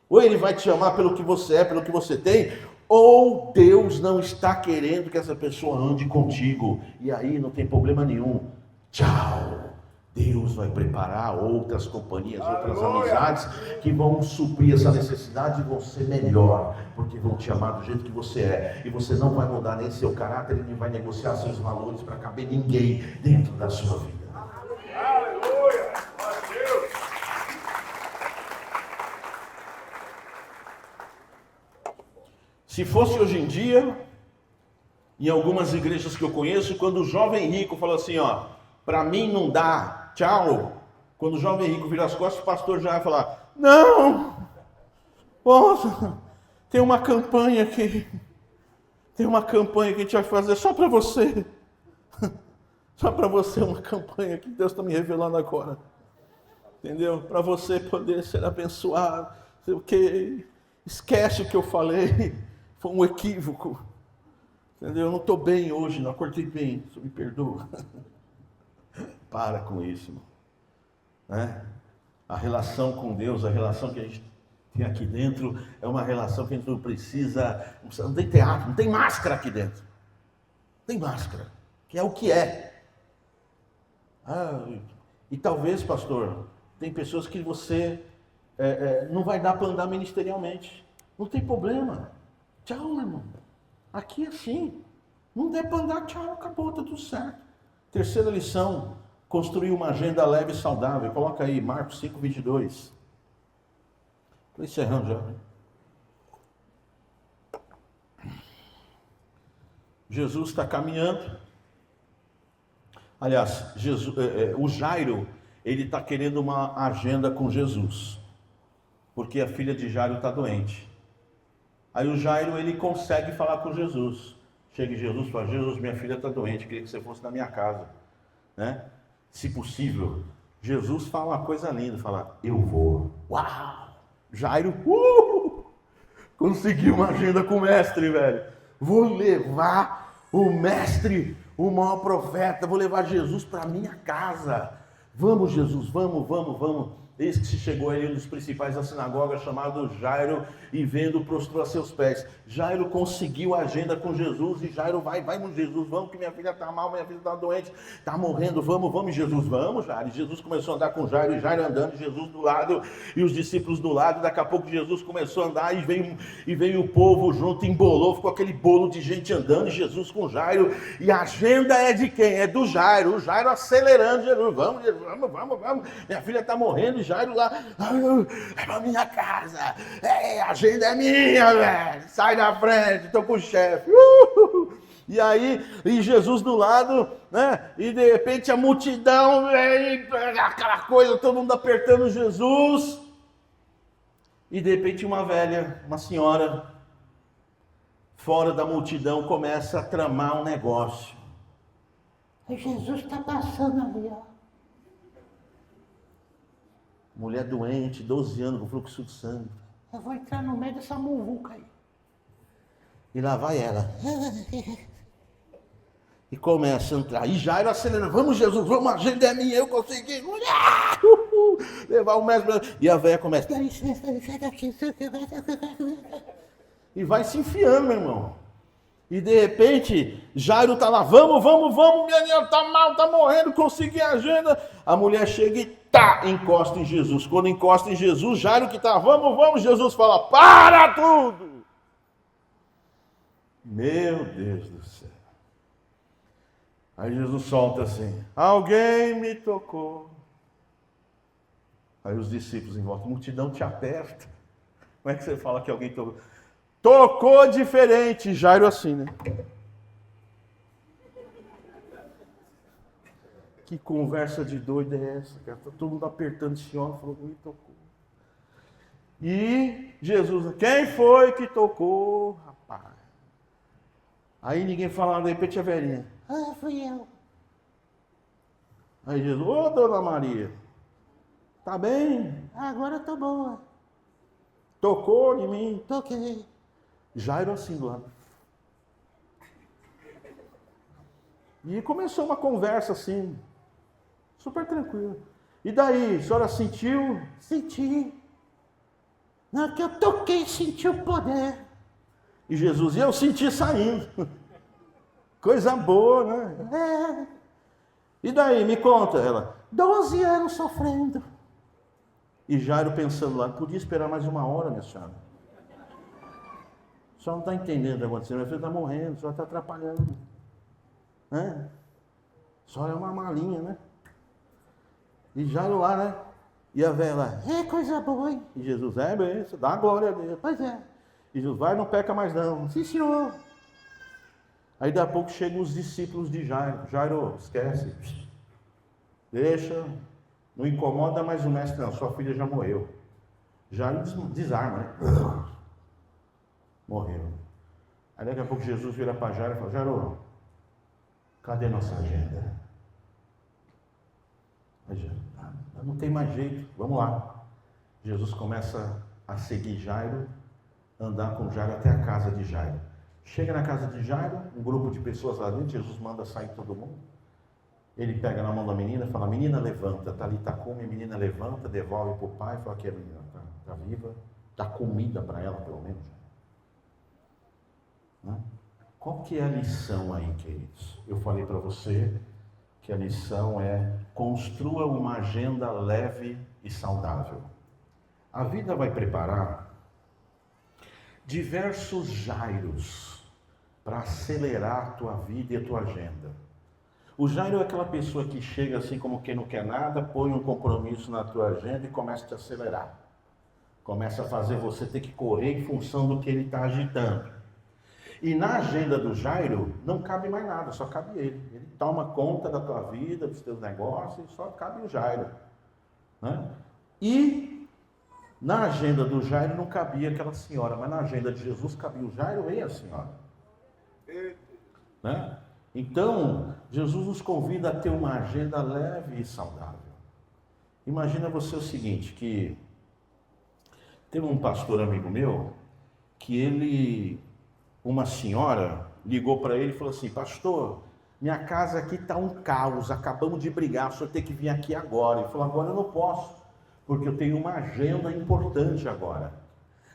Ou ele vai te amar pelo que você é, pelo que você tem. Ou Deus não está querendo que essa pessoa ande contigo. E aí não tem problema nenhum. Tchau. Deus vai preparar outras companhias, outras amizades que vão suprir essa necessidade e vão ser melhor, porque vão te amar do jeito que você é. E você não vai mudar nem seu caráter, nem vai negociar seus valores para caber ninguém dentro da sua vida. Aleluia! Glória a Deus! Se fosse hoje em dia, em algumas igrejas que eu conheço, quando o jovem rico fala assim, ó, para mim não dá, tchau. Quando o jovem rico vira as costas, o pastor já vai falar, não, poxa, tem uma campanha aqui, que a gente vai fazer só para você. Só para você, uma campanha que Deus está me revelando agora. Entendeu? Para você poder ser abençoado. Porque esquece o que eu falei, foi um equívoco. Entendeu? Eu não estou bem hoje, não acordei bem, só me perdoa. Para com isso, irmão. Né? A relação com Deus, a relação que a gente tem aqui dentro, é uma relação que a gente não precisa, não tem teatro, não tem máscara aqui dentro. Não tem máscara, que é o que é. E talvez, pastor, tem pessoas que você não vai dar para andar ministerialmente. Não tem problema. Tchau, irmão. Aqui é assim. Não der para andar, tchau, acabou, tá tudo certo. Terceira lição. Construir uma agenda leve e saudável. Coloca aí, Marcos 5:22. Estou encerrando já. Jesus está caminhando. Aliás, o Jairo, ele está querendo uma agenda com Jesus. Porque a filha de Jairo está doente. Aí o Jairo, ele consegue falar com Jesus. Chega em Jesus e fala, Jesus, minha filha está doente, queria que você fosse na minha casa. Né? Se possível, Jesus fala uma coisa linda, fala, eu vou. Uau! Jairo, conseguiu uma agenda com o mestre, velho. Vou levar o mestre, o maior profeta, vou levar Jesus para minha casa. Vamos, Jesus, vamos. Eis que se chegou aí um dos principais da sinagoga, chamado Jairo, e vendo, prostrou a seus pés. Jairo conseguiu a agenda com Jesus, e Jairo vai Jesus, vamos que minha filha está mal, minha filha está doente, está morrendo, vamos Jesus, vamos Jairo. E Jesus começou a andar com Jairo, e Jairo andando, Jesus do lado, e os discípulos do lado. Daqui a pouco Jesus começou a andar, e veio o povo junto, embolou, ficou aquele bolo de gente andando, e Jesus com Jairo, e a agenda é de quem? É do Jairo, o Jairo acelerando, Jesus, vamos, minha filha está morrendo, Jairo lá, é pra minha casa, a agenda é minha, velho, sai da frente, tô com o chefe, E aí, e Jesus do lado, né, e de repente a multidão, aquela coisa, todo mundo apertando Jesus, e de repente uma velha, uma senhora, fora da multidão, começa a tramar um negócio. Jesus está passando ali, ó. Mulher doente, 12 anos, com fluxo de sangue. Eu vou entrar no meio dessa muvuca aí. E lá vai ela. E começa a entrar. E Jairo acelerando. Vamos, Jesus, vamos, a agenda é minha, eu consegui. Levar o mestre. E a velha começa. Dá licença aqui. E vai se enfiando, meu irmão. E de repente, Jairo está lá. Vamos, minha menina está mal, está morrendo, consegui a agenda. A mulher chega e encosta em Jesus. Quando encosta em Jesus, Jairo que está, vamos, Jesus fala, para tudo! Meu Deus do céu. Aí Jesus solta assim, alguém me tocou. Aí os discípulos em volta, a multidão te aperta. Como é que você fala que alguém tocou? Tocou diferente, Jairo assim, né? Que conversa de doido é essa, cara? Tá todo mundo apertando esse homem, falou, me tocou. E Jesus, quem foi que tocou, rapaz? Aí ninguém falava, de repente a velhinha. Fui eu. Aí Jesus, ô dona Maria, tá bem? Agora eu tô boa. Tocou em mim. Toquei. Jairo assim do lado. E começou uma conversa assim, super tranquila. E daí, a senhora sentiu? Senti. Na hora que eu toquei, senti o poder. E Jesus, e eu senti saindo. Coisa boa, né? É, E daí, me conta, ela. 12 anos sofrendo. E Jairo pensando lá, podia esperar mais uma hora, minha senhora. A senhora não está entendendo o que está acontecendo, minha filha está morrendo, a senhora está atrapalhando. Né? A senhora é uma malinha, né? E Jairo lá, né? E a velha lá, É coisa boa, hein? e Jesus, bem, isso dá glória a Deus. Pois é. E Jesus, vai, não peca mais não. Sim, senhor. Aí daqui a pouco chegam os discípulos de Jairo. Jairo, esquece. Deixa, não incomoda mais o mestre não, sua filha já morreu. Jairo desarma, né? Morreu. Aí daqui a pouco Jesus vira para Jairo e fala, Jairo, cadê nossa agenda? Aí Jairo, não tem mais jeito, vamos lá. Jesus começa a seguir Jairo, andar com Jairo até a casa de Jairo. Chega na casa de Jairo, um grupo de pessoas lá dentro, Jesus manda sair todo mundo. Ele pega na mão da menina e fala, menina levanta, Talita come, a menina levanta, devolve para o pai, fala que a menina está viva, dá comida para ela pelo menos. Né? Qual que é a lição aí, queridos? Eu falei para você que a lição é construa uma agenda leve e saudável. A vida vai preparar diversos Jairos para acelerar a tua vida e a tua agenda. O Jairo é aquela pessoa que chega assim como quem não quer nada, põe um compromisso na tua agenda e começa a te acelerar. Começa a fazer você ter que correr em função do que ele está agitando. E na agenda do Jairo não cabe mais nada, só cabe ele. Ele toma conta da tua vida, dos teus negócios, só cabe o Jairo. Né? E na agenda do Jairo não cabia aquela senhora, mas na agenda de Jesus cabia o Jairo e a senhora. Né? Então, Jesus nos convida a ter uma agenda leve e saudável. Imagina você o seguinte, que teve um pastor amigo meu, que uma senhora ligou para ele e falou assim, pastor, minha casa aqui está um caos, acabamos de brigar, o senhor tem que vir aqui agora. Ele falou, agora eu não posso, porque eu tenho uma agenda importante agora.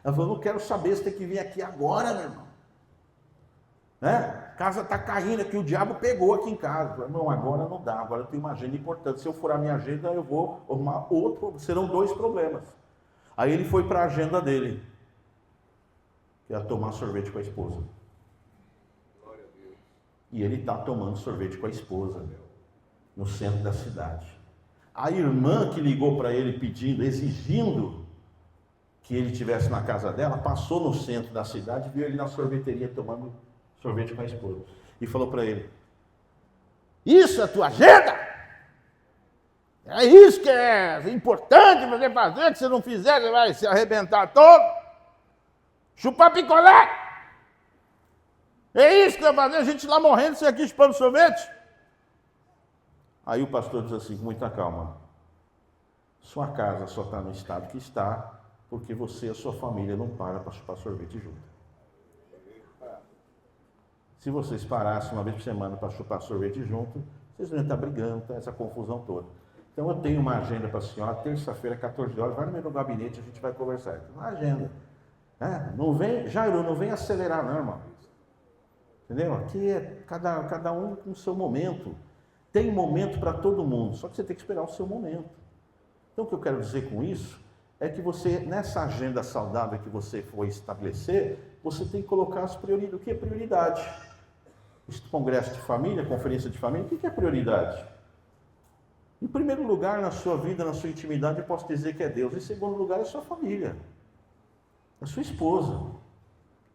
Ela falou, não quero saber, você tem que vir aqui agora, meu irmão. Né? A casa está caindo aqui, o diabo pegou aqui em casa. Falei, não, agora não dá, agora eu tenho uma agenda importante. Se eu furar minha agenda, eu vou arrumar outro, serão 2 problemas. Aí ele foi para a agenda dele, que era tomar sorvete com a esposa. E ele está tomando sorvete com a esposa, no centro da cidade. A irmã que ligou para ele pedindo, exigindo que ele estivesse na casa dela, passou no centro da cidade, viu ele na sorveteria tomando sorvete com a esposa. E falou para ele, isso é a tua agenda? É isso que é importante você fazer, que se não fizer você vai se arrebentar todo? Chupar picolé? É isso que vai fazer? A gente lá morrendo, você aqui chupando sorvete? Aí o pastor diz assim, com muita calma, sua casa só está no estado que está, porque você e a sua família não param para chupar sorvete junto. Se vocês parassem uma vez por semana para chupar sorvete junto, vocês não iam estar brigando, tá? Essa confusão toda. Então eu tenho uma agenda para a senhora, terça-feira, 14 horas, vai no meu gabinete, a gente vai conversar. Uma agenda. Não vem, Jairo, não vem acelerar não, irmão. Entendeu? Aqui é cada um com o seu momento. Tem momento para todo mundo, só que você tem que esperar o seu momento. Então o que eu quero dizer com isso é que você, nessa agenda saudável que você for estabelecer, você tem que colocar as prioridades. O que é prioridade? Congresso de família, conferência de família, o que é prioridade? Em primeiro lugar, na sua vida, na sua intimidade, eu posso dizer que é Deus. Em segundo lugar, é a sua família, a sua esposa,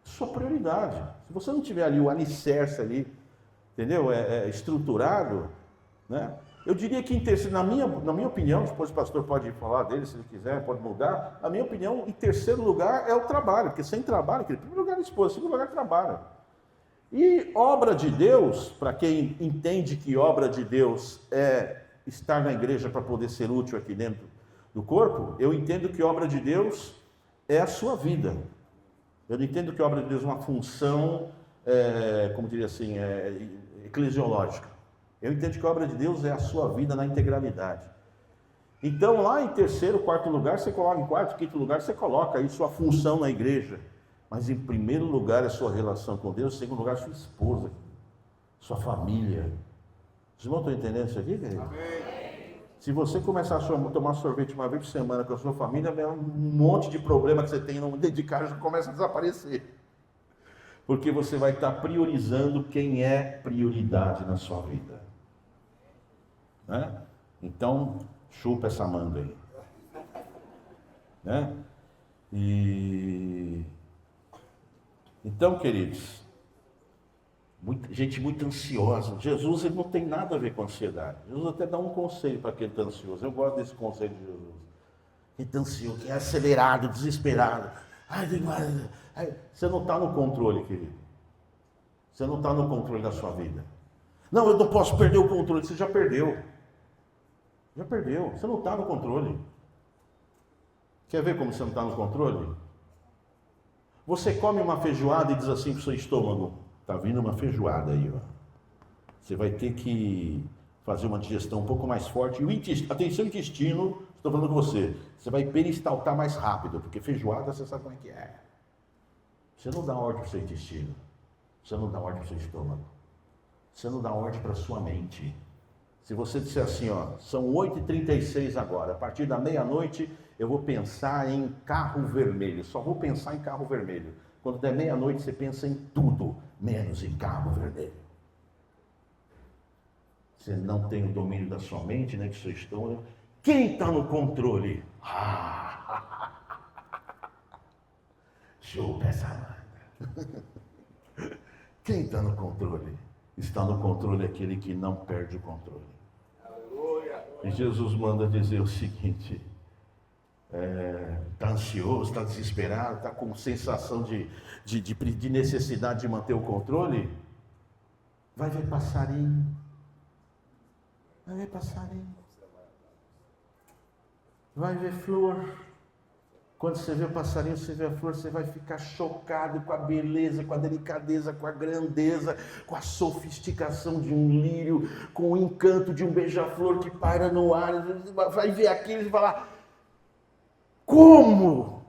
a sua prioridade. Se você não tiver ali o alicerce ali, entendeu? Estruturado, né? Eu diria que, na minha opinião, depois o pastor pode falar dele, se ele quiser, pode mudar. A minha opinião, em terceiro lugar, é o trabalho, porque sem trabalho, em primeiro lugar é a esposa, em segundo lugar é trabalho. E obra de Deus, para quem entende que obra de Deus é estar na igreja para poder ser útil aqui dentro do corpo, eu entendo que obra de Deus é a sua vida. Eu não entendo que obra de Deus é uma função, como diria assim, eclesiológica. Eu entendo que a obra de Deus é a sua vida na integralidade. Então, lá em terceiro, quarto lugar, você coloca, em quarto, quinto lugar, você coloca aí sua função na igreja. Mas em primeiro lugar é sua relação com Deus, em segundo lugar sua esposa, sua família. Os irmãos estão entendendo isso aqui, querido? Amém. Se você começar a tomar sorvete uma vez por semana com a sua família, um monte de problema que você tem dentro de casa já começa a desaparecer. Porque você vai estar priorizando quem é prioridade na sua vida. Né? Então, chupa essa manga aí. Né? Então, queridos, gente muito ansiosa. Jesus, ele não tem nada a ver com ansiedade. Jesus até dá um conselho para quem está ansioso. Eu gosto desse conselho de Jesus. Quem está ansioso, quem é acelerado, desesperado. Você não está no controle, querido. Você não está no controle da sua vida. Não, eu não posso perder o controle. Você já perdeu. Já perdeu. Você não está no controle. Quer ver como você não está no controle? Você come uma feijoada e diz assim para o seu estômago: está vindo uma feijoada aí, ó. Você vai ter que fazer uma digestão um pouco mais forte. E o intestino, atenção, intestino, estou falando com você. Você vai peristaltar mais rápido, porque feijoada você sabe como é que é. Você não dá ordem para o seu intestino. Você não dá ordem para o seu estômago. Você não dá ordem para a sua mente. Se você disser assim, ó, são 8h36 agora, a partir da meia-noite eu vou pensar em carro vermelho, só vou pensar em carro vermelho. Quando der meia-noite você pensa em tudo, menos em carro vermelho. Você não tem o domínio da sua mente, né, do seu estômago. Quem está no controle? Chupa essa manga. Quem está no controle? Está no controle aquele que não perde o controle. E Jesus manda dizer o seguinte: está ansioso, está desesperado, está com sensação de necessidade de manter o controle? Vai ver passarinho. Vai ver passarinho. Vai ver flor. Quando você vê o passarinho, você vê a flor, você vai ficar chocado com a beleza, com a delicadeza, com a grandeza, com a sofisticação de um lírio, com o encanto de um beija-flor que paira no ar. Vai ver aquilo e falar: como?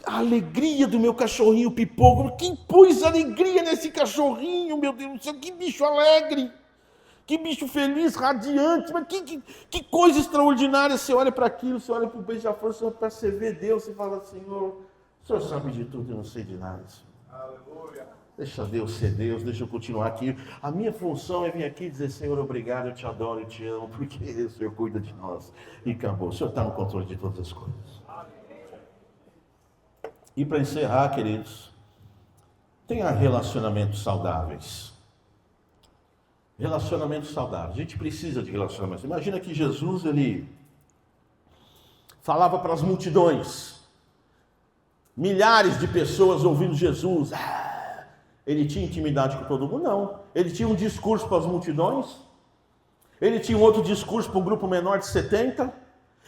A alegria do meu cachorrinho Pipoco. Quem pôs alegria nesse cachorrinho, meu Deus do céu? Que bicho alegre! Que bicho feliz, radiante, mas que coisa extraordinária. Você olha para aquilo, você olha para o beija-flor, para você ver Deus, você fala: Senhor, o Senhor sabe de tudo, eu não sei de nada, Senhor. Aleluia. Deixa Deus ser Deus, deixa eu continuar aqui. A minha função é vir aqui e dizer: Senhor, obrigado, eu te adoro, eu te amo, porque o Senhor cuida de nós. E acabou, o Senhor está no controle de todas as coisas. E para encerrar, queridos, tenha relacionamentos saudáveis. Relacionamentos saudáveis. A gente precisa de relacionamentos. Imagina que Jesus, ele falava para as multidões. Milhares de pessoas ouvindo Jesus. Ele tinha intimidade com todo mundo? Não. Ele tinha um discurso para as multidões. Ele tinha um outro discurso para um grupo menor de 70.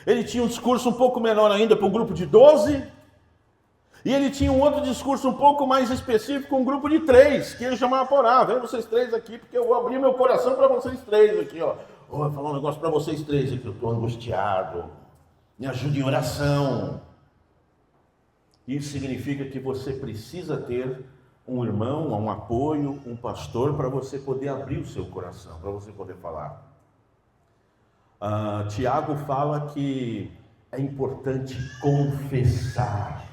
Ele tinha um discurso um pouco menor ainda para um grupo de 12. E ele tinha um outro discurso um pouco mais específico com um grupo de 3, que ele chamava por vem vocês 3 aqui, porque eu vou abrir meu coração para vocês 3 aqui, ó. Vou falar um negócio para vocês 3 aqui, eu estou angustiado, me ajude em oração. Isso significa que você precisa ter um irmão, um apoio, um pastor, para você poder abrir o seu coração, para você poder falar. Tiago fala que é importante confessar.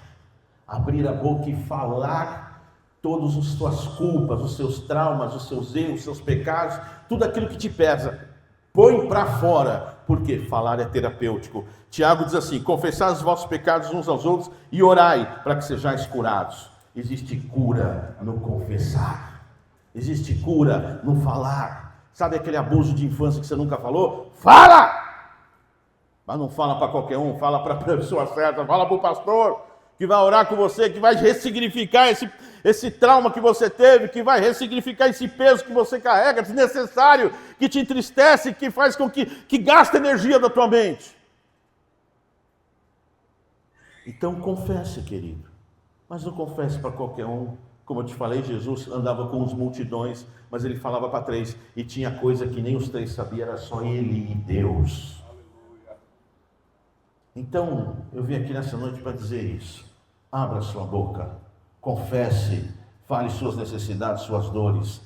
Abrir a boca e falar todas as suas culpas, os seus traumas, os seus erros, os seus pecados, tudo aquilo que te pesa. Põe para fora, porque falar é terapêutico. Tiago diz assim: confessai os vossos pecados uns aos outros e orai para que sejais curados. Existe cura no confessar. Existe cura no falar. Sabe aquele abuso de infância que você nunca falou? Fala! Mas não fala para qualquer um, fala para a pessoa certa, fala para o pastor, que vai orar com você, que vai ressignificar esse trauma que você teve, que vai ressignificar esse peso que você carrega, desnecessário, que te entristece, que faz com que gasta energia da tua mente. Então confesse, querido. Mas não confesse para qualquer um. Como eu te falei, Jesus andava com as multidões, mas ele falava para 3. E tinha coisa que nem os 3 sabiam, era só ele e Deus. Então, eu vim aqui nessa noite para dizer isso. Abra sua boca, confesse, fale suas necessidades, suas dores.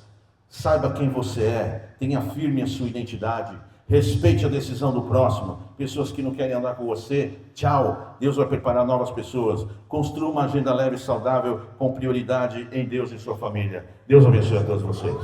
Saiba quem você é, tenha firme a sua identidade. Respeite a decisão do próximo. Pessoas que não querem andar com você, tchau. Deus vai preparar novas pessoas. Construa uma agenda leve e saudável com prioridade em Deus e sua família. Deus abençoe a todos vocês.